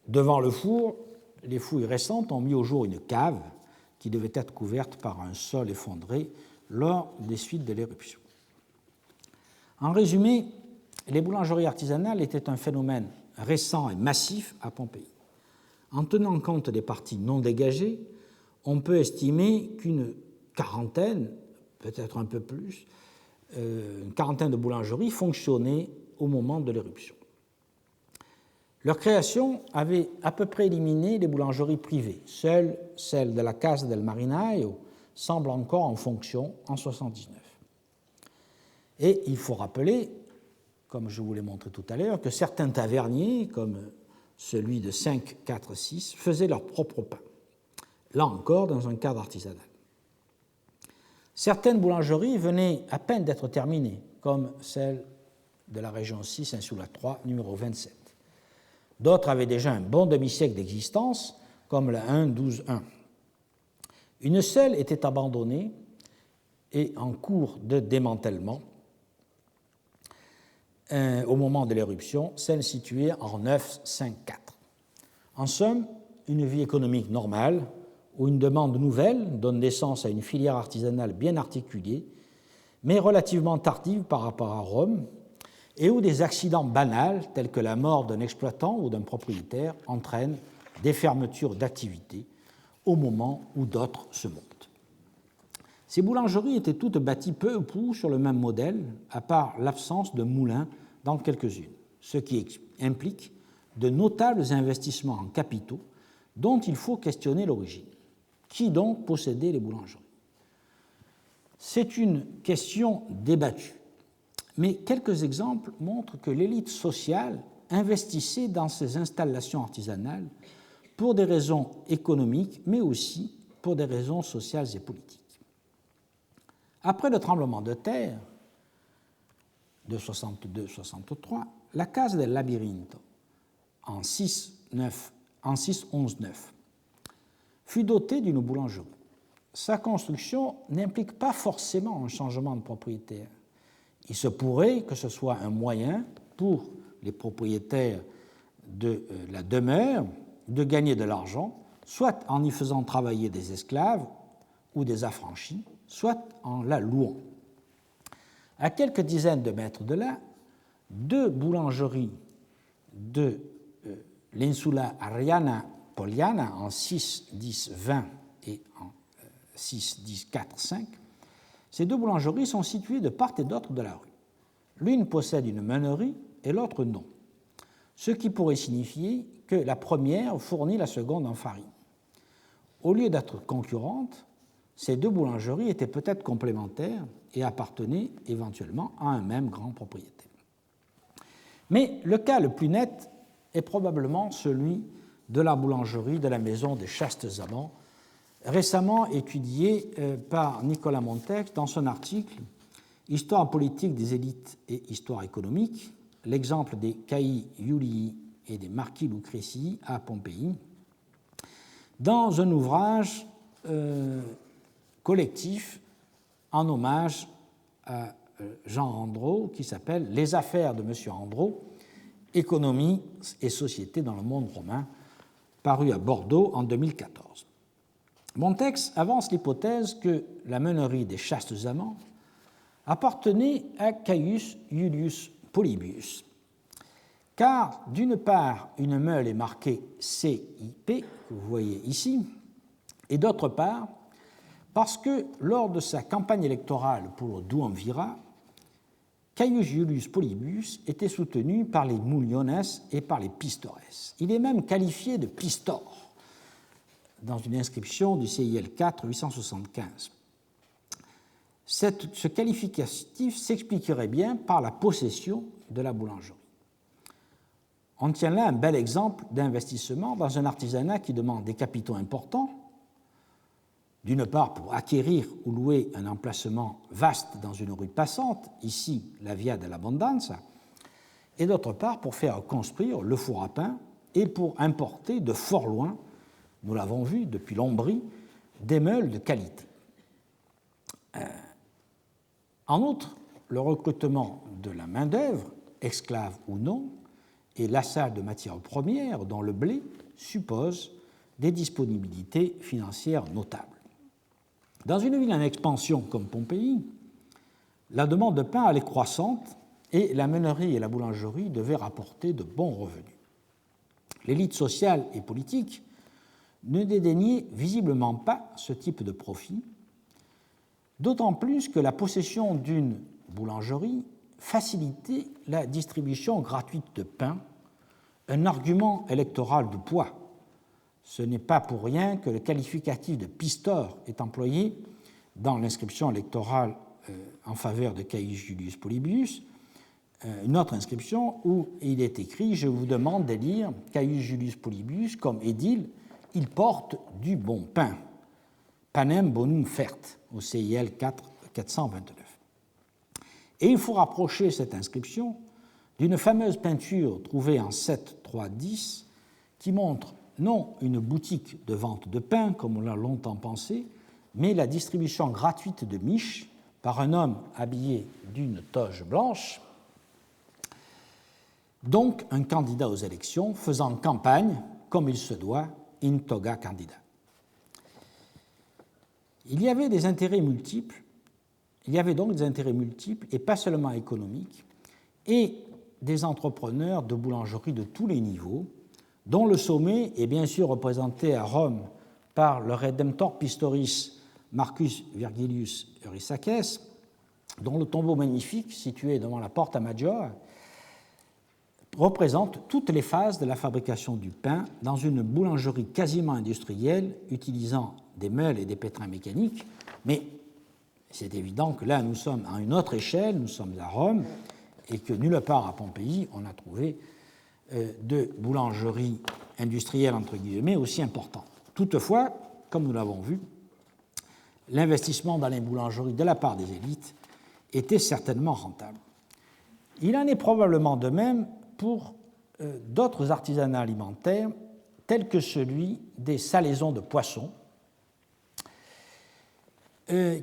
Devant le four, les fouilles récentes ont mis au jour une cave qui devait être couverte par un sol effondré lors des suites de l'éruption. En résumé, les boulangeries artisanales étaient un phénomène récent et massif à Pompéi. En tenant compte des parties non dégagées, on peut estimer qu'une quarantaine, peut-être un peu plus, une quarantaine de boulangeries fonctionnaient au moment de l'éruption. Leur création avait à peu près éliminé les boulangeries privées. Seule celle de la Casa del Marinaio semble encore en fonction en 1979. Et il faut rappeler, comme je vous l'ai montré tout à l'heure, que certains taverniers, comme celui de 5, 4, 6, faisaient leur propre pain, là encore dans un cadre artisanal. Certaines boulangeries venaient à peine d'être terminées, comme celle de la région 6, Insula 3, numéro 27. D'autres avaient déjà un bon demi-siècle d'existence, comme la 1, 12, 1. Une seule était abandonnée et en cours de démantèlement au moment de l'éruption, celle située en 9, 5, 4. En somme, une vie économique normale, où une demande nouvelle donne naissance à une filière artisanale bien articulée, mais relativement tardive par rapport à Rome, et où des accidents banals, tels que la mort d'un exploitant ou d'un propriétaire, entraînent des fermetures d'activités au moment où d'autres se montent. Ces boulangeries étaient toutes bâties peu ou prou sur le même modèle, à part l'absence de moulins dans quelques-unes, ce qui implique de notables investissements en capitaux dont il faut questionner l'origine. Qui donc possédait les boulangeries? C'est une question débattue, mais quelques exemples montrent que l'élite sociale investissait dans ces installations artisanales pour des raisons économiques, mais aussi pour des raisons sociales et politiques. Après le tremblement de terre de 62-63, la Casa del Labirinto, en 6-11-9, fut dotée d'une boulangerie. Sa construction n'implique pas forcément un changement de propriétaire. Il se pourrait que ce soit un moyen pour les propriétaires de la demeure de gagner de l'argent, soit en y faisant travailler des esclaves ou des affranchis, soit en la louant. À quelques dizaines de mètres de là, deux boulangeries de l'Insula Ariana Poliana en 6, 10, 20 et en 6, 10, 4, 5, ces deux boulangeries sont situées de part et d'autre de la rue. L'une possède une meunerie et l'autre non, ce qui pourrait signifier que la première fournit la seconde en farine. Au lieu d'être concurrentes, ces deux boulangeries étaient peut-être complémentaires et appartenaient éventuellement à un même grand propriétaire. Mais le cas le plus net est probablement celui de la boulangerie de la maison des Chastes Amants, récemment étudié par Nicolas Montex dans son article « Histoire politique des élites et histoire économique, l'exemple des Caii Iulii et des Marquis Lucrezii à Pompéi », dans un ouvrage collectif en hommage à Jean Andreau qui s'appelle « Les affaires de M. Andreau, économie et société dans le monde romain », paru à Bordeaux en 2014. Montex avance l'hypothèse que la meunerie des Chastes Amants appartenait à Caius Iulius Polybius, car d'une part, une meule est marquée CIP, que vous voyez ici, et d'autre part, parce que lors de sa campagne électorale pour le Duumvirat, Caius Iulius Polybius était soutenu par les Muliones et par les Pistores. Il est même qualifié de Pistor dans une inscription du CIL 4 875. Ce qualificatif s'expliquerait bien par la possession de la boulangerie. On tient là un bel exemple d'investissement dans un artisanat qui demande des capitaux importants, d'une part pour acquérir ou louer un emplacement vaste dans une rue passante, ici la Via dell'Abbondanza, et d'autre part pour faire construire le four à pain et pour importer de fort loin, nous l'avons vu depuis l'Ombrie, des meules de qualité. En outre, le recrutement de la main-d'œuvre, esclave ou non, et l'achat de matières premières, dont le blé, suppose des disponibilités financières notables. Dans une ville en expansion comme Pompéi, la demande de pain allait croissante et la meunerie et la boulangerie devaient rapporter de bons revenus. L'élite sociale et politique ne dédaignait visiblement pas ce type de profit, d'autant plus que la possession d'une boulangerie facilitait la distribution gratuite de pain, un argument électoral de poids. Ce n'est pas pour rien que le qualificatif de pistor est employé dans l'inscription électorale en faveur de Caius Julius Polybius, une autre inscription où il est écrit « Je vous demande d'élire Caius Julius Polybius comme édile, il porte du bon pain. Panem bonum fert » au CIL 429. Et il faut rapprocher cette inscription d'une fameuse peinture trouvée en 7-3-10 qui montre non une boutique de vente de pain, comme on l'a longtemps pensé, mais la distribution gratuite de miches par un homme habillé d'une toge blanche, donc un candidat aux élections faisant campagne, comme il se doit, in toga candida. Il y avait donc des intérêts multiples, et pas seulement économiques, et des entrepreneurs de boulangerie de tous les niveaux, dont le sommet est bien sûr représenté à Rome par le Redemptor Pistoris Marcus Virgilius Eurysaces, dont le tombeau magnifique, situé devant la Porta Maggiore, représente toutes les phases de la fabrication du pain dans une boulangerie quasiment industrielle utilisant des meules et des pétrins mécaniques, mais c'est évident que là nous sommes à une autre échelle, nous sommes à Rome, et que nulle part à Pompéi on a trouvé de boulangerie industrielle entre guillemets aussi importante. Toutefois, comme nous l'avons vu, l'investissement dans les boulangeries de la part des élites était certainement rentable. Il en est probablement de même pour d'autres artisanats alimentaires, tels que celui des salaisons de poissons,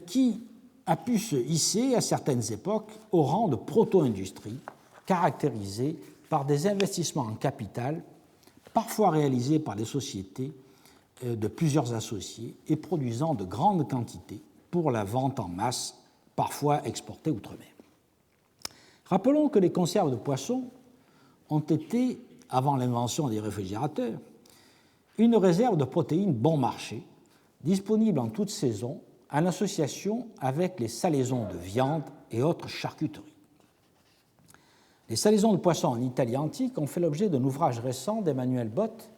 qui a pu se hisser à certaines époques au rang de proto-industrie, caractérisée par des investissements en capital, parfois réalisés par des sociétés de plusieurs associés et produisant de grandes quantités pour la vente en masse, parfois exportées outre-mer. Rappelons que les conserves de poissons ont été, avant l'invention des réfrigérateurs, une réserve de protéines bon marché, disponible en toute saison, en association avec les salaisons de viande et autres charcuteries. Les salaisons de poissons en Italie antique ont fait l'objet d'un ouvrage récent d'Emmanuel Bott,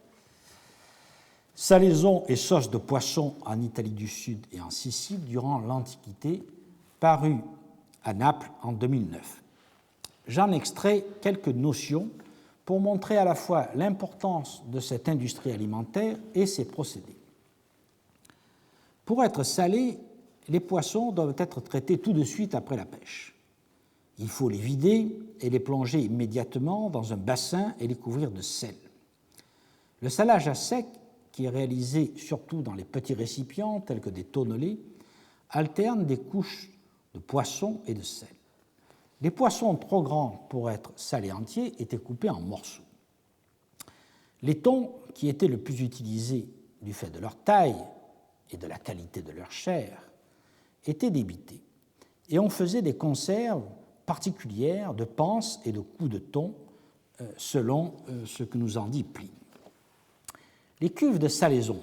Salaisons et sauces de poisson en Italie du Sud et en Sicile durant l'Antiquité, paru à Naples en 2009. J'en extrais quelques notions pour montrer à la fois l'importance de cette industrie alimentaire et ses procédés. Pour être salés, les poissons doivent être traités tout de suite après la pêche. Il faut les vider et les plonger immédiatement dans un bassin et les couvrir de sel. Le salage à sec, qui est réalisé surtout dans les petits récipients tels que des tonnelets, alterne des couches de poisson et de sel. Les poissons trop grands pour être salés entiers étaient coupés en morceaux. Les thons, qui étaient le plus utilisés du fait de leur taille et de la qualité de leur chair, étaient débités, et on faisait des conserves particulières de panses et de coups de thon, selon ce que nous en dit Pline. Les cuves de salaison,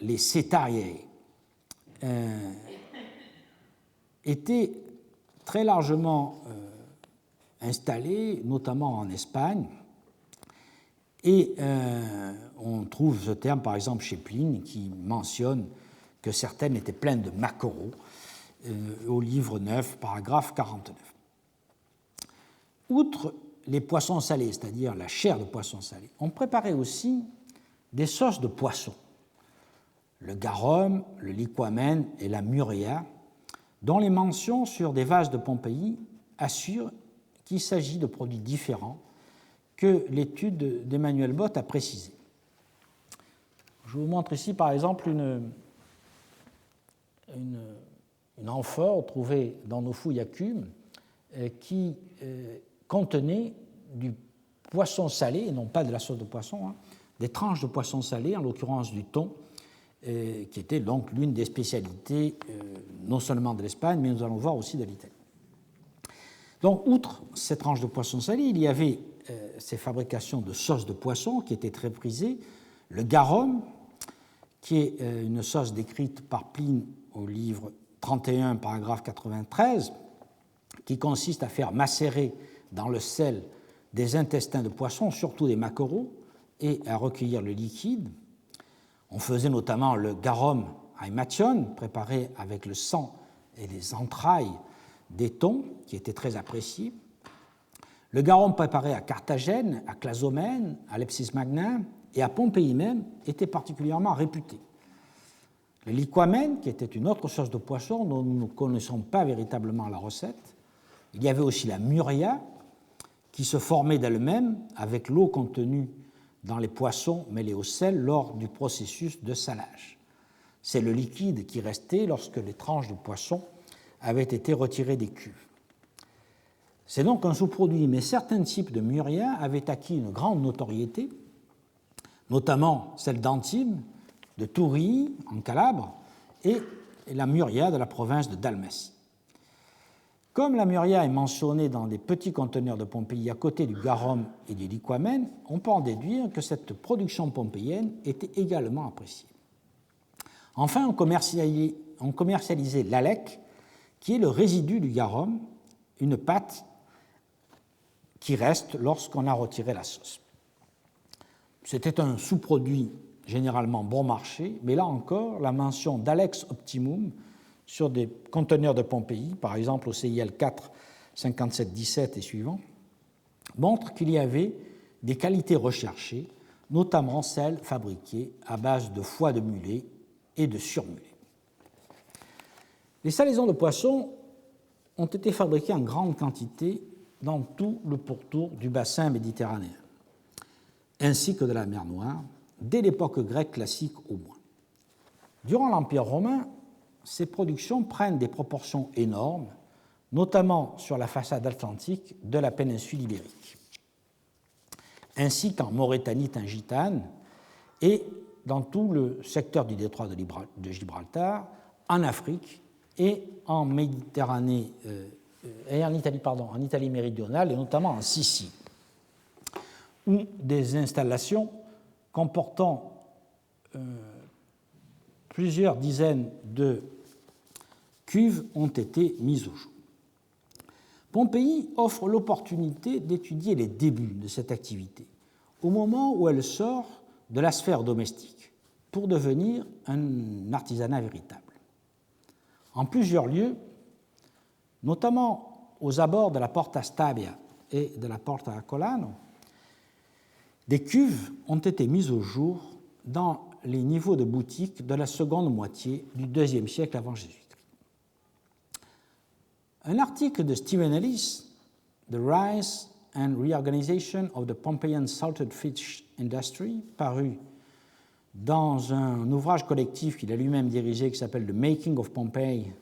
les cetariae, étaient très largement installées, notamment en Espagne, et on trouve ce terme par exemple chez Pline qui mentionne que certaines étaient pleines de maquereaux au livre 9, paragraphe 49. Outre les poissons salés, c'est-à-dire la chair de poisson salé, on préparait aussi des sauces de poisson, le garum, le liquamen et la murea, dont les mentions sur des vases de Pompéi assurent qu'il s'agit de produits différents que l'étude d'Emmanuel Bott a précisé. Je vous montre ici par exemple une amphore trouvée dans nos fouilles à Cumes qui contenait du poisson salé, et non pas de la sauce de poisson, des tranches de poisson salé, en l'occurrence du thon, qui était donc l'une des spécialités non seulement de l'Espagne, mais nous allons voir aussi de l'Italie. Donc, outre ces tranches de poisson salé, il y avait ces fabrications de sauces de poisson qui étaient très prisées, le garum, qui est une sauce décrite par Pline au livre 31, paragraphe 93, qui consiste à faire macérer dans le sel des intestins de poisson, surtout des maquereaux, et à recueillir le liquide. On faisait notamment le garum aimation, préparé avec le sang et les entrailles des thons, qui était très apprécié. Le garum préparé à Carthagène, à Clazomène, à Lepsis Magna et à Pompéi même était particulièrement réputé. Le liquamen, qui était une autre sauce de poisson dont nous ne connaissons pas véritablement la recette. Il y avait aussi la muria, qui se formait d'elle-même avec l'eau contenue dans les poissons mêlés au sel lors du processus de salage. C'est le liquide qui restait lorsque les tranches de poisson avaient été retirées des cuves. C'est donc un sous-produit, mais certains types de muria avaient acquis une grande notoriété, notamment celle d'Antibes, de Toury, en Calabre, et la muria de la province de Dalmatie. Comme la muria est mentionnée dans des petits conteneurs de Pompéi à côté du garum et du liquamen, on peut en déduire que cette production pompéienne était également appréciée. Enfin, on commercialisait l'alec, qui est le résidu du garum, une pâte qui reste lorsqu'on a retiré la sauce. C'était un sous-produit généralement bon marché, mais là encore, la mention d'Alex Optimum sur des conteneurs de Pompéi, par exemple au CIL 4, 57-17 et suivants, montre qu'il y avait des qualités recherchées, notamment celles fabriquées à base de foie de mulet et de surmulet. Les salaisons de poissons ont été fabriquées en grande quantité dans tout le pourtour du bassin méditerranéen, ainsi que de la mer Noire, dès l'époque grecque classique au moins. Durant l'Empire romain, ces productions prennent des proportions énormes, notamment sur la façade atlantique de la péninsule ibérique, ainsi qu'en Maurétanie tingitane et dans tout le secteur du détroit de Gibraltar, en Afrique et en Méditerranée, en Italie méridionale et notamment en Sicile, où des installations comportant plusieurs dizaines de cuves ont été mises au jour. Pompéi offre l'opportunité d'étudier les débuts de cette activité, au moment où elle sort de la sphère domestique pour devenir un artisanat véritable. En plusieurs lieux, notamment aux abords de la Porta Stabia et de la Porta Colano, des cuves ont été mises au jour dans les niveaux de boutiques de la seconde moitié du IIe siècle avant Jésus-Christ. Un article de Stephen Ellis, The Rise and Reorganization of the Pompeian Salted Fish Industry, paru dans un ouvrage collectif qu'il a lui-même dirigé qui s'appelle The Making of Pompeii,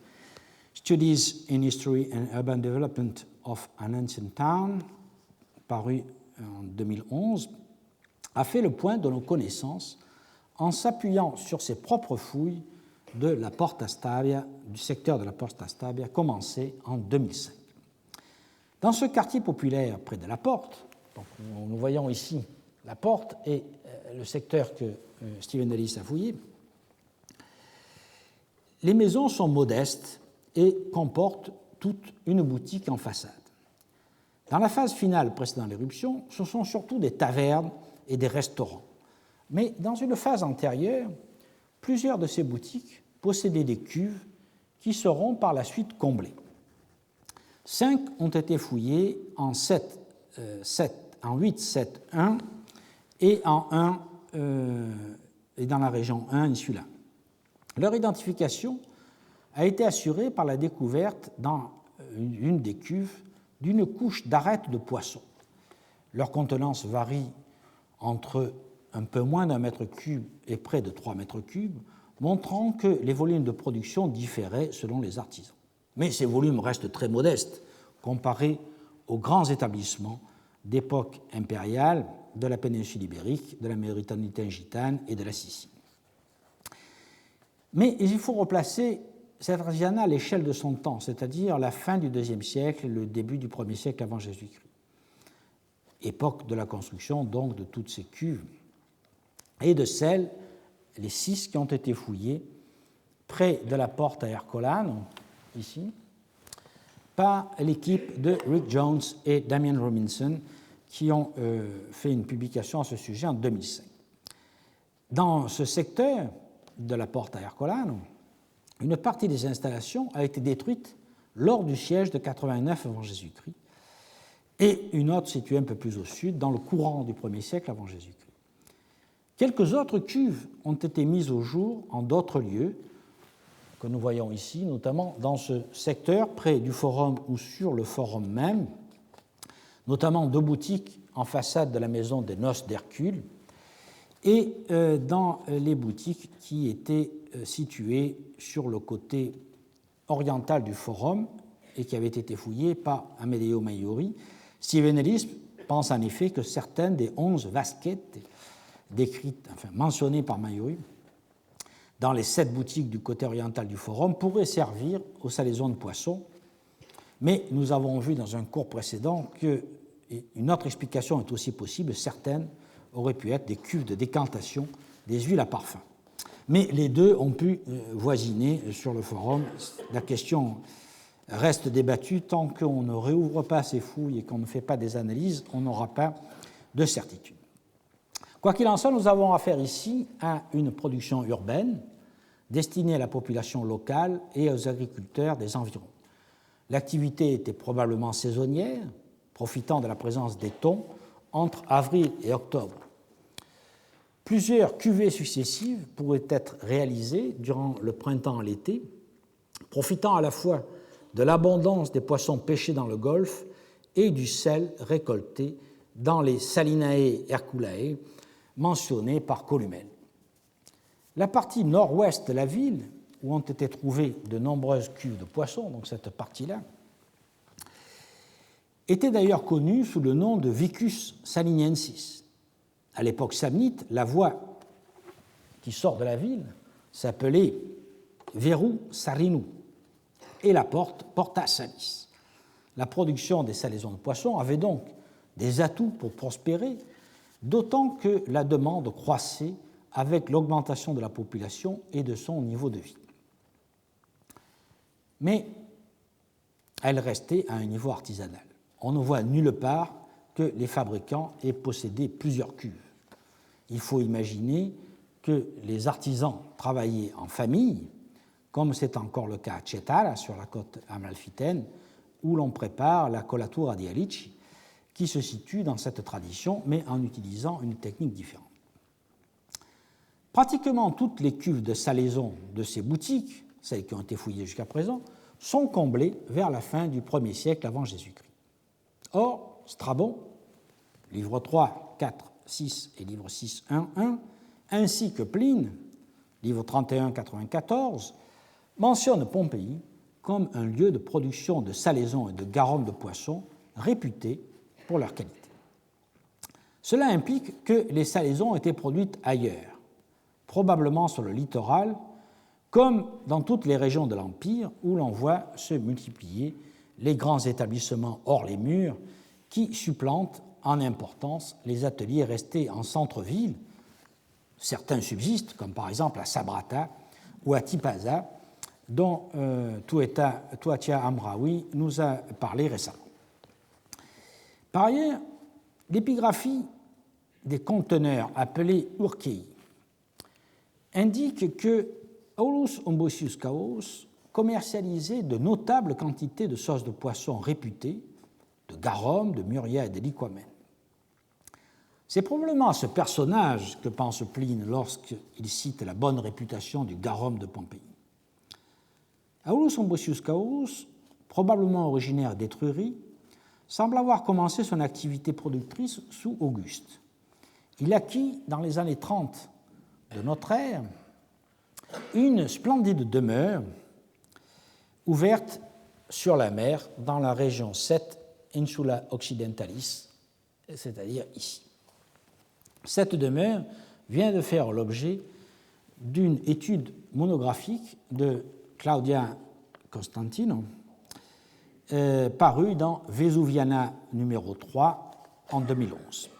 Studies in History and Urban Development of an Ancient Town, paru en 2011, a fait le point de nos connaissances en s'appuyant sur ses propres fouilles de la Porta Stabia, du secteur de la Porta Stabia, commencé en 2005. Dans ce quartier populaire près de la porte, donc nous voyons ici la porte et le secteur que Stephen Ellis a fouillé, les maisons sont modestes et comportent toute une boutique en façade. Dans la phase finale précédant l'éruption, ce sont surtout des tavernes et des restaurants. Mais dans une phase antérieure, plusieurs de ces boutiques possédaient des cuves qui seront par la suite comblées. 5 ont été fouillées en 8, 7, 1 et en 1 et dans la région 1 insula. Leur identification a été assurée par la découverte dans une des cuves d'une couche d'arêtes de poisson. Leur contenance varie entre un peu moins d'1 mètre cube et près de 3 mètres cubes, montrant que les volumes de production différaient selon les artisans. Mais ces volumes restent très modestes comparés aux grands établissements d'époque impériale de la péninsule ibérique, de la Mauritanie tingitane et de la Sicile. Mais il faut replacer cet artisanat à l'échelle de son temps, c'est-à-dire la fin du IIe siècle et le début du 1er siècle avant Jésus-Christ. Époque de la construction, donc, de toutes ces cuves, et de celles, les 6 qui ont été fouillées près de la porte à Ercolano, ici, par l'équipe de Rick Jones et Damien Robinson, qui ont fait une publication à ce sujet en 2005. Dans ce secteur de la porte à Ercolano, une partie des installations a été détruite lors du siège de 89 avant Jésus-Christ, et une autre située un peu plus au sud, dans le courant du 1er siècle avant Jésus-Christ. Quelques autres cuves ont été mises au jour en d'autres lieux que nous voyons ici, notamment dans ce secteur près du forum ou sur le forum même, notamment 2 boutiques en façade de la maison des Noces d'Hercule et dans les boutiques qui étaient situées sur le côté oriental du forum et qui avaient été fouillées par Amedeo Maiori. Steven Ellis pense en effet que certaines des 11 vasquettes mentionnées par Maiori dans les 7 boutiques du côté oriental du forum pourraient servir aux salaisons de poissons, mais nous avons vu dans un cours précédent qu'une autre explication est aussi possible, certaines auraient pu être des cuves de décantation des huiles à parfum. Mais les deux ont pu voisiner sur le forum. La question reste débattue. Tant qu'on ne réouvre pas ces fouilles et qu'on ne fait pas des analyses, on n'aura pas de certitude. Quoi qu'il en soit, nous avons affaire ici à une production urbaine destinée à la population locale et aux agriculteurs des environs. L'activité était probablement saisonnière, profitant de la présence des thons entre avril et octobre. Plusieurs cuvées successives pourraient être réalisées durant le printemps et l'été, profitant à la fois de l'abondance des poissons pêchés dans le golfe et du sel récolté dans les Salinae Herculae mentionnés par Columel. La partie nord-ouest de la ville, où ont été trouvées de nombreuses cuves de poissons, donc cette partie-là, était d'ailleurs connue sous le nom de Vicus Saliniensis. À l'époque samnite, la voie qui sort de la ville s'appelait Veru Sarinu et la porte Porta Salis. La production des salaisons de poissons avait donc des atouts pour prospérer, d'autant que la demande croissait avec l'augmentation de la population et de son niveau de vie. Mais elle restait à un niveau artisanal. On ne voit nulle part que les fabricants aient possédé plusieurs cuves. Il faut imaginer que les artisans travaillaient en famille, comme c'est encore le cas à Cetara, sur la côte amalfitaine, où l'on prépare la colatura di alici, qui se situe dans cette tradition, mais en utilisant une technique différente. Pratiquement toutes les cuves de salaison de ces boutiques, celles qui ont été fouillées jusqu'à présent, sont comblées vers la fin du 1er siècle avant Jésus-Christ. Or, Strabon, livre 3, 4, 6 et livre 6, 1, 1, ainsi que Pline, livre 31, 94, mentionnent Pompéi comme un lieu de production de salaisons et de garum de poissons réputés pour leur qualité. Cela implique que les salaisons étaient produites ailleurs, probablement sur le littoral, comme dans toutes les régions de l'Empire où l'on voit se multiplier les grands établissements hors les murs qui supplantent en importance les ateliers restés en centre-ville. Certains subsistent, comme par exemple à Sabrata ou à Tipaza, dont Tuatia Amraoui nous a parlé récemment. Par ailleurs, l'épigraphie des conteneurs appelés urkei indique que Aulus Umbosius Chaos commercialisait de notables quantités de sauces de poisson réputées, de garum, de muria et de liquamen. C'est probablement à ce personnage que pense Pline lorsqu'il cite la bonne réputation du garum de Pompéi. Aulus Umbosius Chaos, probablement originaire d'Étrurie, semble avoir commencé son activité productrice sous Auguste. Il acquit, dans les années 30 de notre ère, une splendide demeure ouverte sur la mer dans la région 7 Insula Occidentalis, c'est-à-dire ici. Cette demeure vient de faire l'objet d'une étude monographique de Claudia Costantino, paru dans Vesuviana numéro 3 en 2011.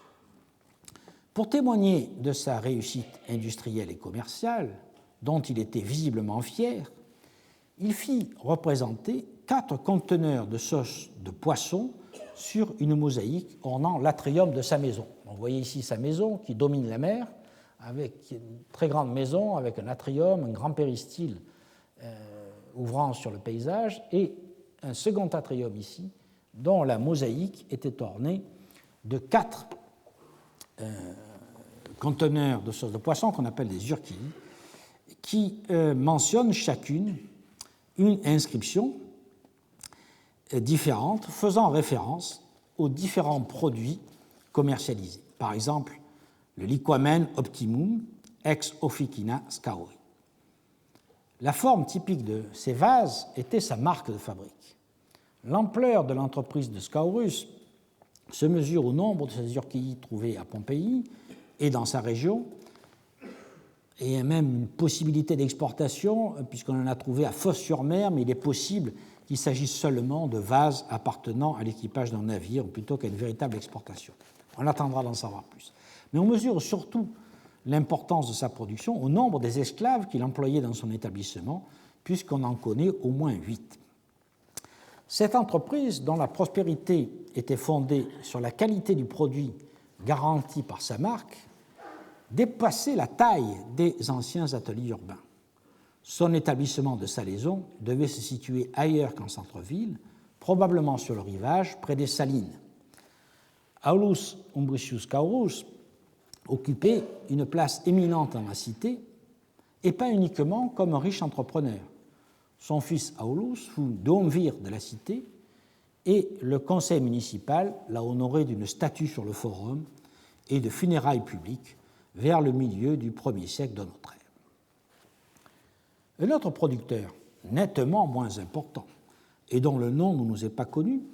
Pour témoigner de sa réussite industrielle et commerciale, dont il était visiblement fier, il fit représenter 4 conteneurs de sauce de poisson sur une mosaïque ornant l'atrium de sa maison. Vous voyez ici sa maison qui domine la mer, avec une très grande maison, avec un atrium, un grand péristyle ouvrant sur le paysage, et un second atrium ici, dont la mosaïque était ornée de 4 conteneurs de sauce de poisson qu'on appelle des urquilles, qui mentionnent chacune une inscription différente faisant référence aux différents produits commercialisés. Par exemple, le liquamen optimum ex officina Scauri. La forme typique de ces vases était sa marque de fabrique. L'ampleur de l'entreprise de Scaurus se mesure au nombre de ces urquilles trouvées à Pompéi et dans sa région, et même une possibilité d'exportation, puisqu'on en a trouvé à Fos-sur-Mer, mais il est possible qu'il s'agisse seulement de vases appartenant à l'équipage d'un navire, plutôt qu'à une véritable exportation. On attendra d'en savoir plus. Mais on mesure surtout l'importance de sa production au nombre des esclaves qu'il employait dans son établissement, puisqu'on en connaît au moins 8. Cette entreprise, dont la prospérité était fondée sur la qualité du produit garantie par sa marque, dépassait la taille des anciens ateliers urbains. Son établissement de salaison devait se situer ailleurs qu'en centre-ville, probablement sur le rivage, près des salines. Aulus Umbricius Scaurus occupait une place éminente dans la cité, et pas uniquement comme un riche entrepreneur. Son fils Aulus fut doumvir de la cité, et le conseil municipal l'a honoré d'une statue sur le forum et de funérailles publiques vers le milieu du 1er siècle de notre ère. Un autre producteur, nettement moins important, et dont le nom ne nous est pas connu,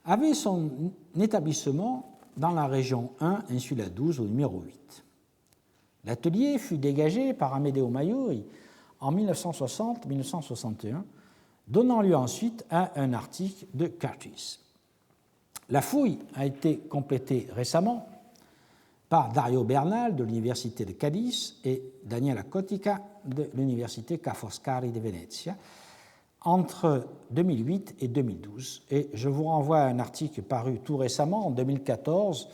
avait son établissement dans la région 1, Insula 12, au numéro 8. L'atelier fut dégagé par Amedeo Maiuri en 1960-1961, donnant lieu ensuite à un article de Curtis. La fouille a été complétée récemment par Dario Bernal de l'Université de Cadiz et Daniela Cotica de l'Université Ca' Foscari de Venezia entre 2008 et 2012. Et je vous renvoie à un article paru tout récemment, en 2014,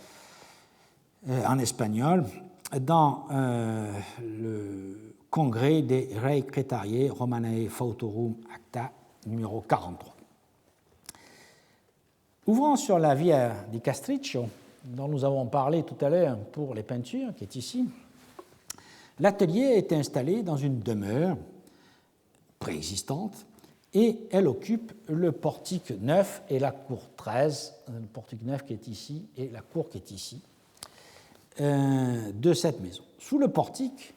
en espagnol, dans le Congrès des Rei Cretarie Romanae Fautorum Acta, numéro 43. Ouvrant sur la Via di Castriccio, dont nous avons parlé tout à l'heure pour les peintures, qui est ici, l'atelier est installé dans une demeure préexistante et elle occupe le portique 9 et la cour 13, le portique 9 qui est ici et la cour qui est ici, de cette maison. Sous le portique,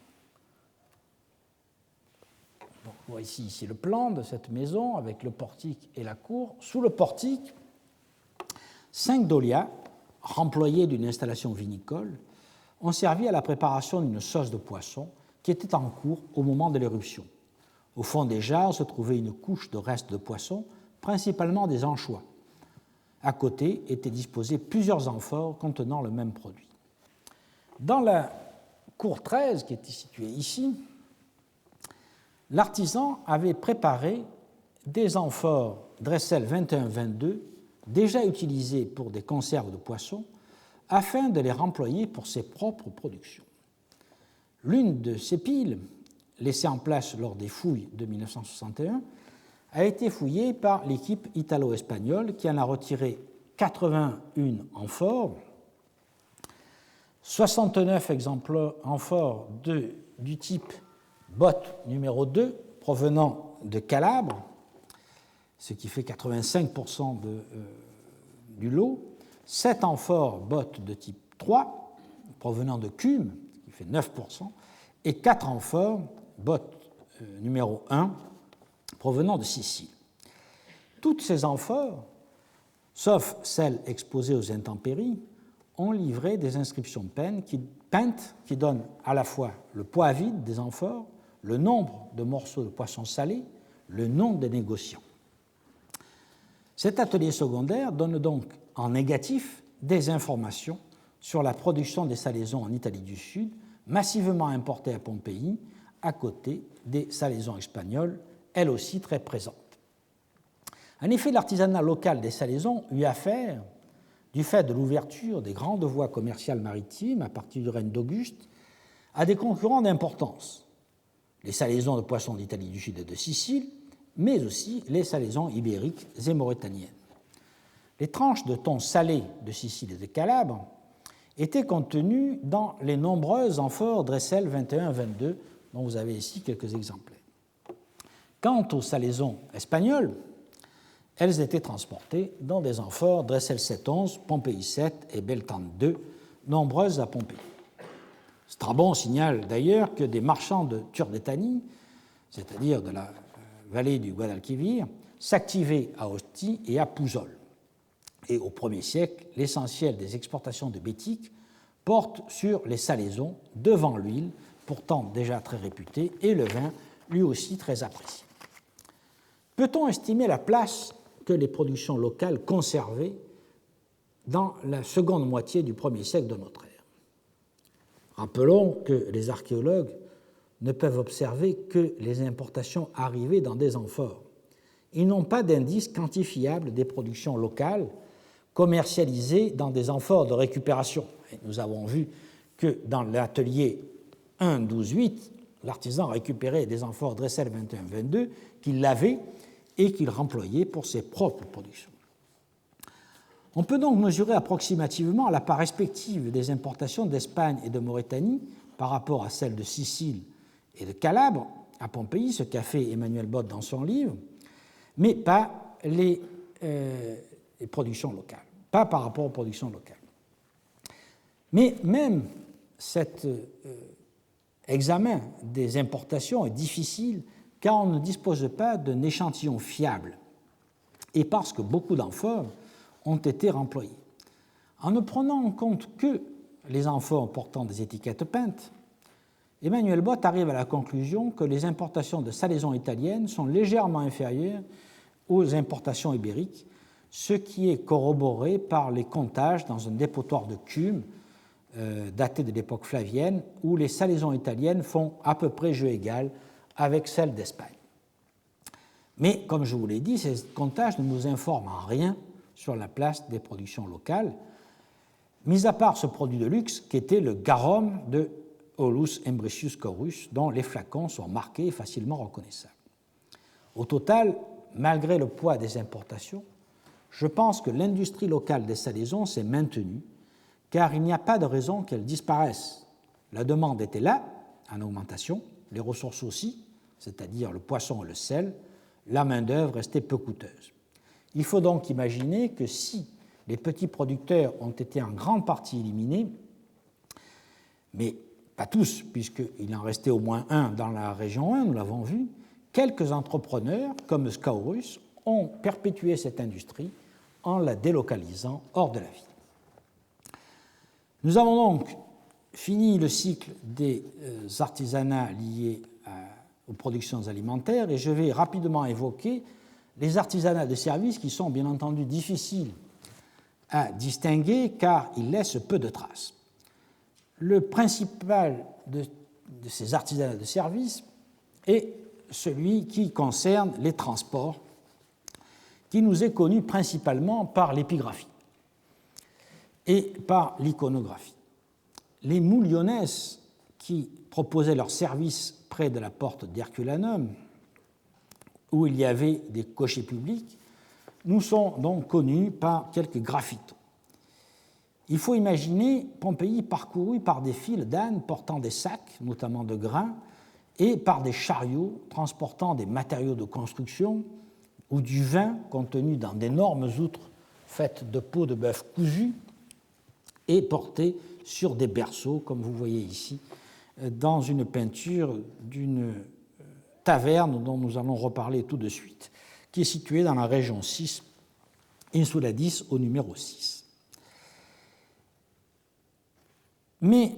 on voit ici le plan de cette maison avec le portique et la cour. Sous le portique, 5 dolias, remployés d'une installation vinicole, ont servi à la préparation d'une sauce de poisson qui était en cours au moment de l'éruption. Au fond des jarres se trouvait une couche de restes de poisson, principalement des anchois. À côté étaient disposés plusieurs amphores contenant le même produit. Dans la cour 13, qui est située ici, l'artisan avait préparé des amphores Dressel 21-22 déjà utilisés pour des conserves de poissons afin de les remployer pour ses propres productions. L'une de ces piles, laissée en place lors des fouilles de 1961, a été fouillée par l'équipe italo-espagnole qui en a retiré 81 amphores, 69 amphores du type botte numéro 2 provenant de Calabre, ce qui fait 85% du lot, 7 amphores bottes de type 3 provenant de Cumes, ce qui fait 9%, et 4 amphores bottes numéro 1 provenant de Sicile. Toutes ces amphores, sauf celles exposées aux intempéries, ont livré des inscriptions peintes qui donnent à la fois le poids vide des amphores, le nombre de morceaux de poisson salé, le nom des négociants. Cet atelier secondaire donne donc en négatif des informations sur la production des salaisons en Italie du Sud, massivement importées à Pompéi, à côté des salaisons espagnoles, elles aussi très présentes. En effet, l'artisanat local des salaisons eut affaire, du fait de l'ouverture des grandes voies commerciales maritimes à partir du règne d'Auguste, à des concurrents d'importance, les salaisons de poissons d'Italie du Sud et de Sicile, mais aussi les salaisons ibériques et mauritaniennes. Les tranches de thon salé de Sicile et de Calabre étaient contenues dans les nombreuses amphores Dressel 21-22, dont vous avez ici quelques exemplaires. Quant aux salaisons espagnoles, elles étaient transportées dans des amphores Dressel 7-11, Pompéi 7 et Beltane 2, nombreuses à Pompéi. Strabon signale d'ailleurs que des marchands de Turdetanie, c'est-à-dire de la vallée du Guadalquivir, s'activaient à Ostie et à Pouzol. Et au 1er siècle, l'essentiel des exportations de Bétique porte sur les salaisons devant l'huile, pourtant déjà très réputée, et le vin, lui aussi très apprécié. Peut-on estimer la place que les productions locales conservaient dans la seconde moitié du 1er siècle de notre ère? Rappelons que les archéologues ne peuvent observer que les importations arrivées dans des amphores. Ils n'ont pas d'indices quantifiables des productions locales commercialisées dans des amphores de récupération. Et nous avons vu que dans l'atelier 1.12.8, l'artisan récupérait des amphores Dressel 21-22 qu'il lavait et qu'il remployait pour ses propres productions. On peut donc mesurer approximativement la part respective des importations d'Espagne et de Mauritanie par rapport à celles de Sicile et de Calabre à Pompéi, ce qu'a fait Emmanuel Bott dans son livre, mais pas les productions locales, pas par rapport aux productions locales. Mais même cet examen des importations est difficile car on ne dispose pas d'un échantillon fiable et parce que beaucoup d'amphores ont été remployés. En ne prenant en compte que les amphores portant des étiquettes peintes, Emmanuel Bott arrive à la conclusion que les importations de salaisons italiennes sont légèrement inférieures aux importations ibériques, ce qui est corroboré par les comptages dans un dépotoir de Cumes daté de l'époque flavienne, où les salaisons italiennes font à peu près jeu égal avec celles d'Espagne. Mais, comme je vous l'ai dit, ces comptages ne nous informent en rien sur la place des productions locales, mis à part ce produit de luxe qui était le garum de Aulus Embricius Corus, dont les flacons sont marqués et facilement reconnaissables. Au total, malgré le poids des importations, je pense que l'industrie locale des salaisons s'est maintenue, car il n'y a pas de raison qu'elle disparaisse. La demande était là, en augmentation, les ressources aussi, c'est-à-dire le poisson et le sel, la main-d'œuvre restait peu coûteuse. Il faut donc imaginer que si les petits producteurs ont été en grande partie éliminés, mais pas tous, puisqu'il en restait au moins un dans la région 1, nous l'avons vu, quelques entrepreneurs, comme Scaurus, ont perpétué cette industrie en la délocalisant hors de la ville. Nous avons donc fini le cycle des artisanats liés aux productions alimentaires et je vais rapidement évoquer les artisanats de service qui sont bien entendu difficiles à distinguer car ils laissent peu de traces. Le principal de ces artisanats de service est celui qui concerne les transports, qui nous est connu principalement par l'épigraphie et par l'iconographie. Les mouliones qui proposaient leurs services près de la porte d'Herculanum, où il y avait des cochers publics, nous sont donc connus par quelques graphitos. Il faut imaginer Pompéi parcouru par des files d'ânes portant des sacs, notamment de grains, et par des chariots transportant des matériaux de construction ou du vin contenu dans d'énormes outres faites de peau de bœuf cousu et portés sur des berceaux, comme vous voyez ici, dans une peinture d'une taverne dont nous allons reparler tout de suite, qui est située dans la région 6, Insula 10 au numéro 6. Mais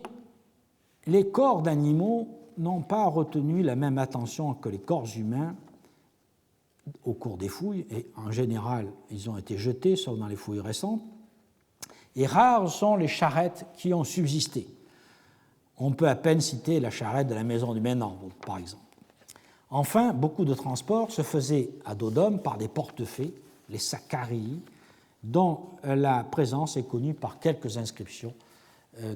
les corps d'animaux n'ont pas retenu la même attention que les corps humains au cours des fouilles, et en général, ils ont été jetés, sauf dans les fouilles récentes, et rares sont les charrettes qui ont subsisté. On peut à peine citer la charrette de la maison du Ménard, par exemple. Enfin, beaucoup de transports se faisaient à dos d'homme par des portefaix, les sakarii, dont la présence est connue par quelques inscriptions,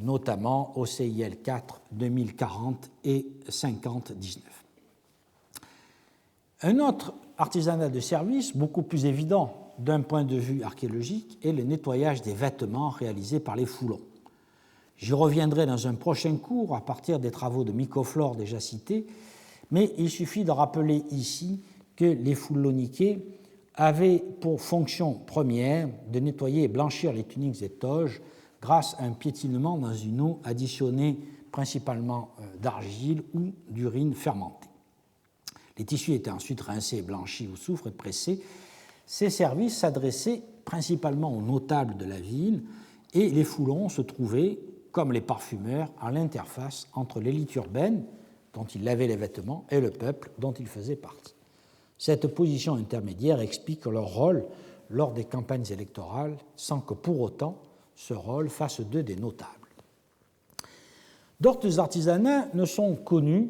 notamment au CIL 4 2040 et 5019. Un autre artisanat de service, beaucoup plus évident d'un point de vue archéologique, est le nettoyage des vêtements réalisé par les foulons. J'y reviendrai dans un prochain cours à partir des travaux de Mycoflore déjà cités, mais il suffit de rappeler ici que les fouloniqués avaient pour fonction première de nettoyer et blanchir les tuniques et toges grâce à un piétinement dans une eau additionnée principalement d'argile ou d'urine fermentée. Les tissus étaient ensuite rincés, blanchis au soufre et pressés. Ces services s'adressaient principalement aux notables de la ville et les foulons se trouvaient, comme les parfumeurs, à l'interface entre l'élite urbaine, dont ils lavaient les vêtements, et le peuple dont ils faisaient partie. Cette position intermédiaire explique leur rôle lors des campagnes électorales, sans que pour autant ce rôle fasse d'eux des notables. D'autres artisanats ne sont connus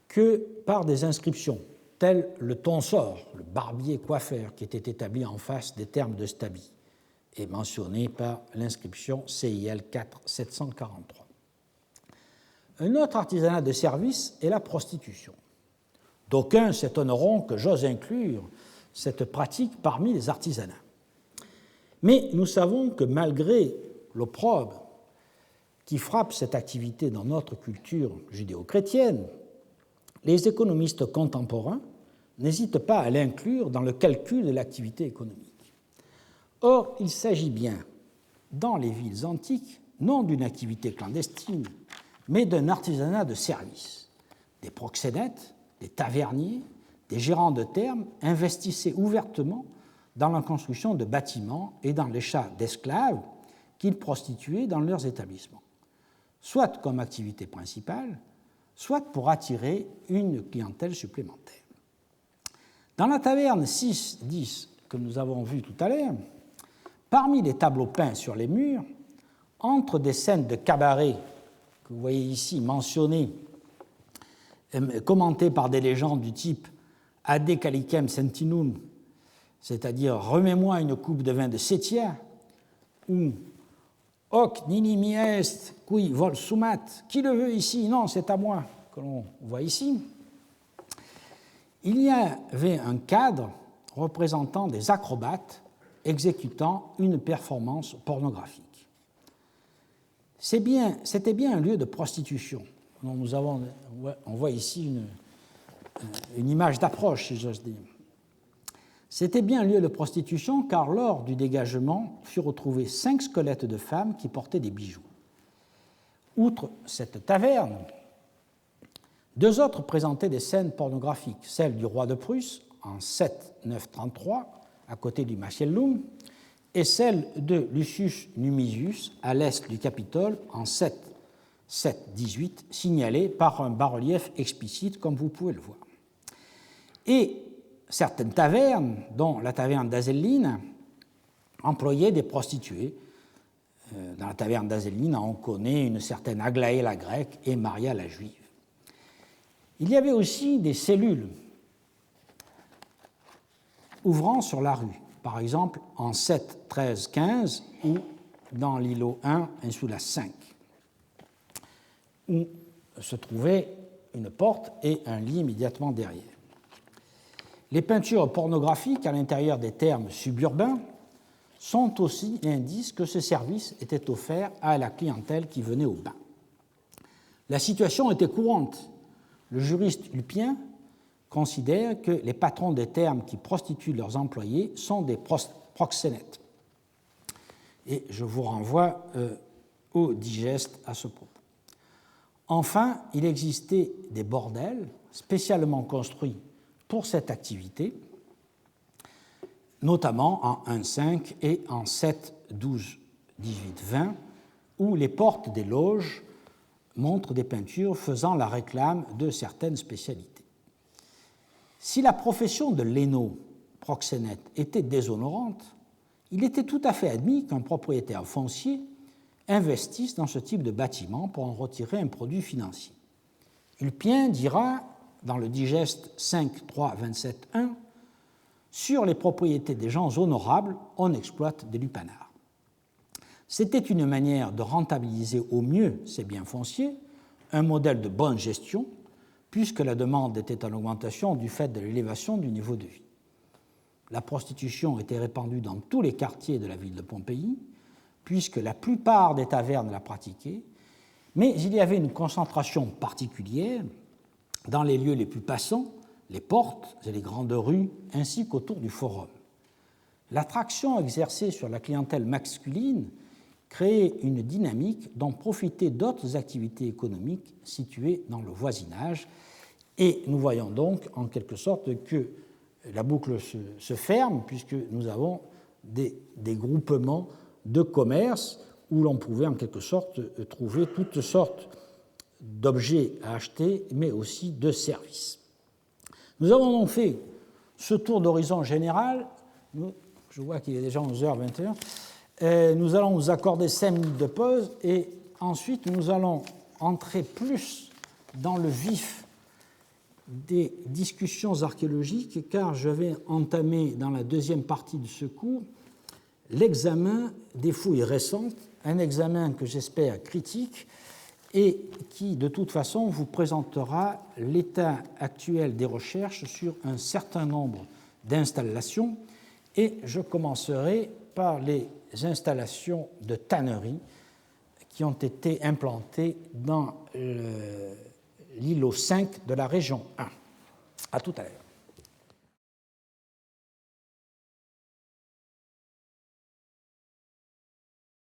que par des inscriptions, telles le tonsor, le barbier-coiffeur, qui était établi en face des termes de Stabi, et mentionné par l'inscription CIL 4 743. Un autre artisanat de service est la prostitution. D'aucuns s'étonneront que j'ose inclure cette pratique parmi les artisanats. Mais nous savons que malgré l'opprobre qui frappe cette activité dans notre culture judéo-chrétienne, les économistes contemporains n'hésitent pas à l'inclure dans le calcul de l'activité économique. Or, il s'agit bien, dans les villes antiques, non d'une activité clandestine, mais d'un artisanat de service. Des proxénètes, des taverniers, des gérants de thermes investissaient ouvertement dans la construction de bâtiments et dans l'achat d'esclaves qu'ils prostituaient dans leurs établissements, soit comme activité principale, soit pour attirer une clientèle supplémentaire. Dans la taverne 6-10 que nous avons vue tout à l'heure, parmi les tableaux peints sur les murs, entre des scènes de cabaret que vous voyez ici mentionnées, commentées par des légendes du type « Ade calicem sentinum », c'est-à-dire « Remets-moi une coupe de vin de Sétia » ou « Hoc nini mi est qui vol sumat » « Qui le veut ici ?»« Non, c'est à moi » que l'on voit ici. Il y avait un cadre représentant des acrobates exécutant une performance pornographique. C'était bien un lieu de prostitution. On voit ici une image d'approche, si j'ose dire. C'était bien un lieu de prostitution car lors du dégagement furent retrouvés 5 squelettes de femmes qui portaient des bijoux. Outre cette taverne, 2 autres présentaient des scènes pornographiques, celle du roi de Prusse en 7-9-33 à côté du Macellum et celle de Lucius Numisius à l'est du Capitole en 7-18 signalée par un bas-relief explicite comme vous pouvez le voir. Et certaines tavernes, dont la taverne d'Azelline, employaient des prostituées. Dans la taverne d'Azelline, on connaît une certaine Aglaé la grecque et Maria la juive. Il y avait aussi des cellules ouvrant sur la rue, par exemple en 7-13-15 ou dans l'îlot 1, Insula 5, où se trouvait une porte et un lit immédiatement derrière. Les peintures pornographiques à l'intérieur des thermes suburbains sont aussi l'indice que ce service était offert à la clientèle qui venait au bain. La situation était courante. Le juriste Lupien considère que les patrons des thermes qui prostituent leurs employés sont des proxénètes. Et je vous renvoie au digeste à ce propos. Enfin, il existait des bordels spécialement construits pour cette activité, notamment en 1-5 et en 7-12-18-20, où les portes des loges montrent des peintures faisant la réclame de certaines spécialités. Si la profession de léno proxénètes était déshonorante, il était tout à fait admis qu'un propriétaire foncier investisse dans ce type de bâtiment pour en retirer un produit financier. Ulpien dira, dans le digeste 5.3.27.1, « Sur les propriétés des gens honorables, on exploite des lupanards. » C'était une manière de rentabiliser au mieux ces biens fonciers, un modèle de bonne gestion, puisque la demande était en augmentation du fait de l'élévation du niveau de vie. La prostitution était répandue dans tous les quartiers de la ville de Pompéi, puisque la plupart des tavernes la pratiquaient, mais il y avait une concentration particulière dans les lieux les plus passants, les portes et les grandes rues, ainsi qu'autour du forum. L'attraction exercée sur la clientèle masculine créait une dynamique dont profitaient d'autres activités économiques situées dans le voisinage. Et nous voyons donc en quelque sorte que la boucle se ferme, puisque nous avons des groupements de commerce où l'on pouvait en quelque sorte trouver toutes sortes d'objets à acheter, mais aussi de services. Nous avons donc fait ce tour d'horizon général. Je vois qu'il est déjà 11h21. Nous allons nous accorder 5 minutes de pause et ensuite nous allons entrer plus dans le vif des discussions archéologiques, car je vais entamer dans la deuxième partie de ce cours l'examen des fouilles récentes, un examen que j'espère critique et qui, de toute façon, vous présentera l'état actuel des recherches sur un certain nombre d'installations, et je commencerai par les installations de tanneries qui ont été implantées dans l'îlot 5 de la région 1. À tout à l'heure.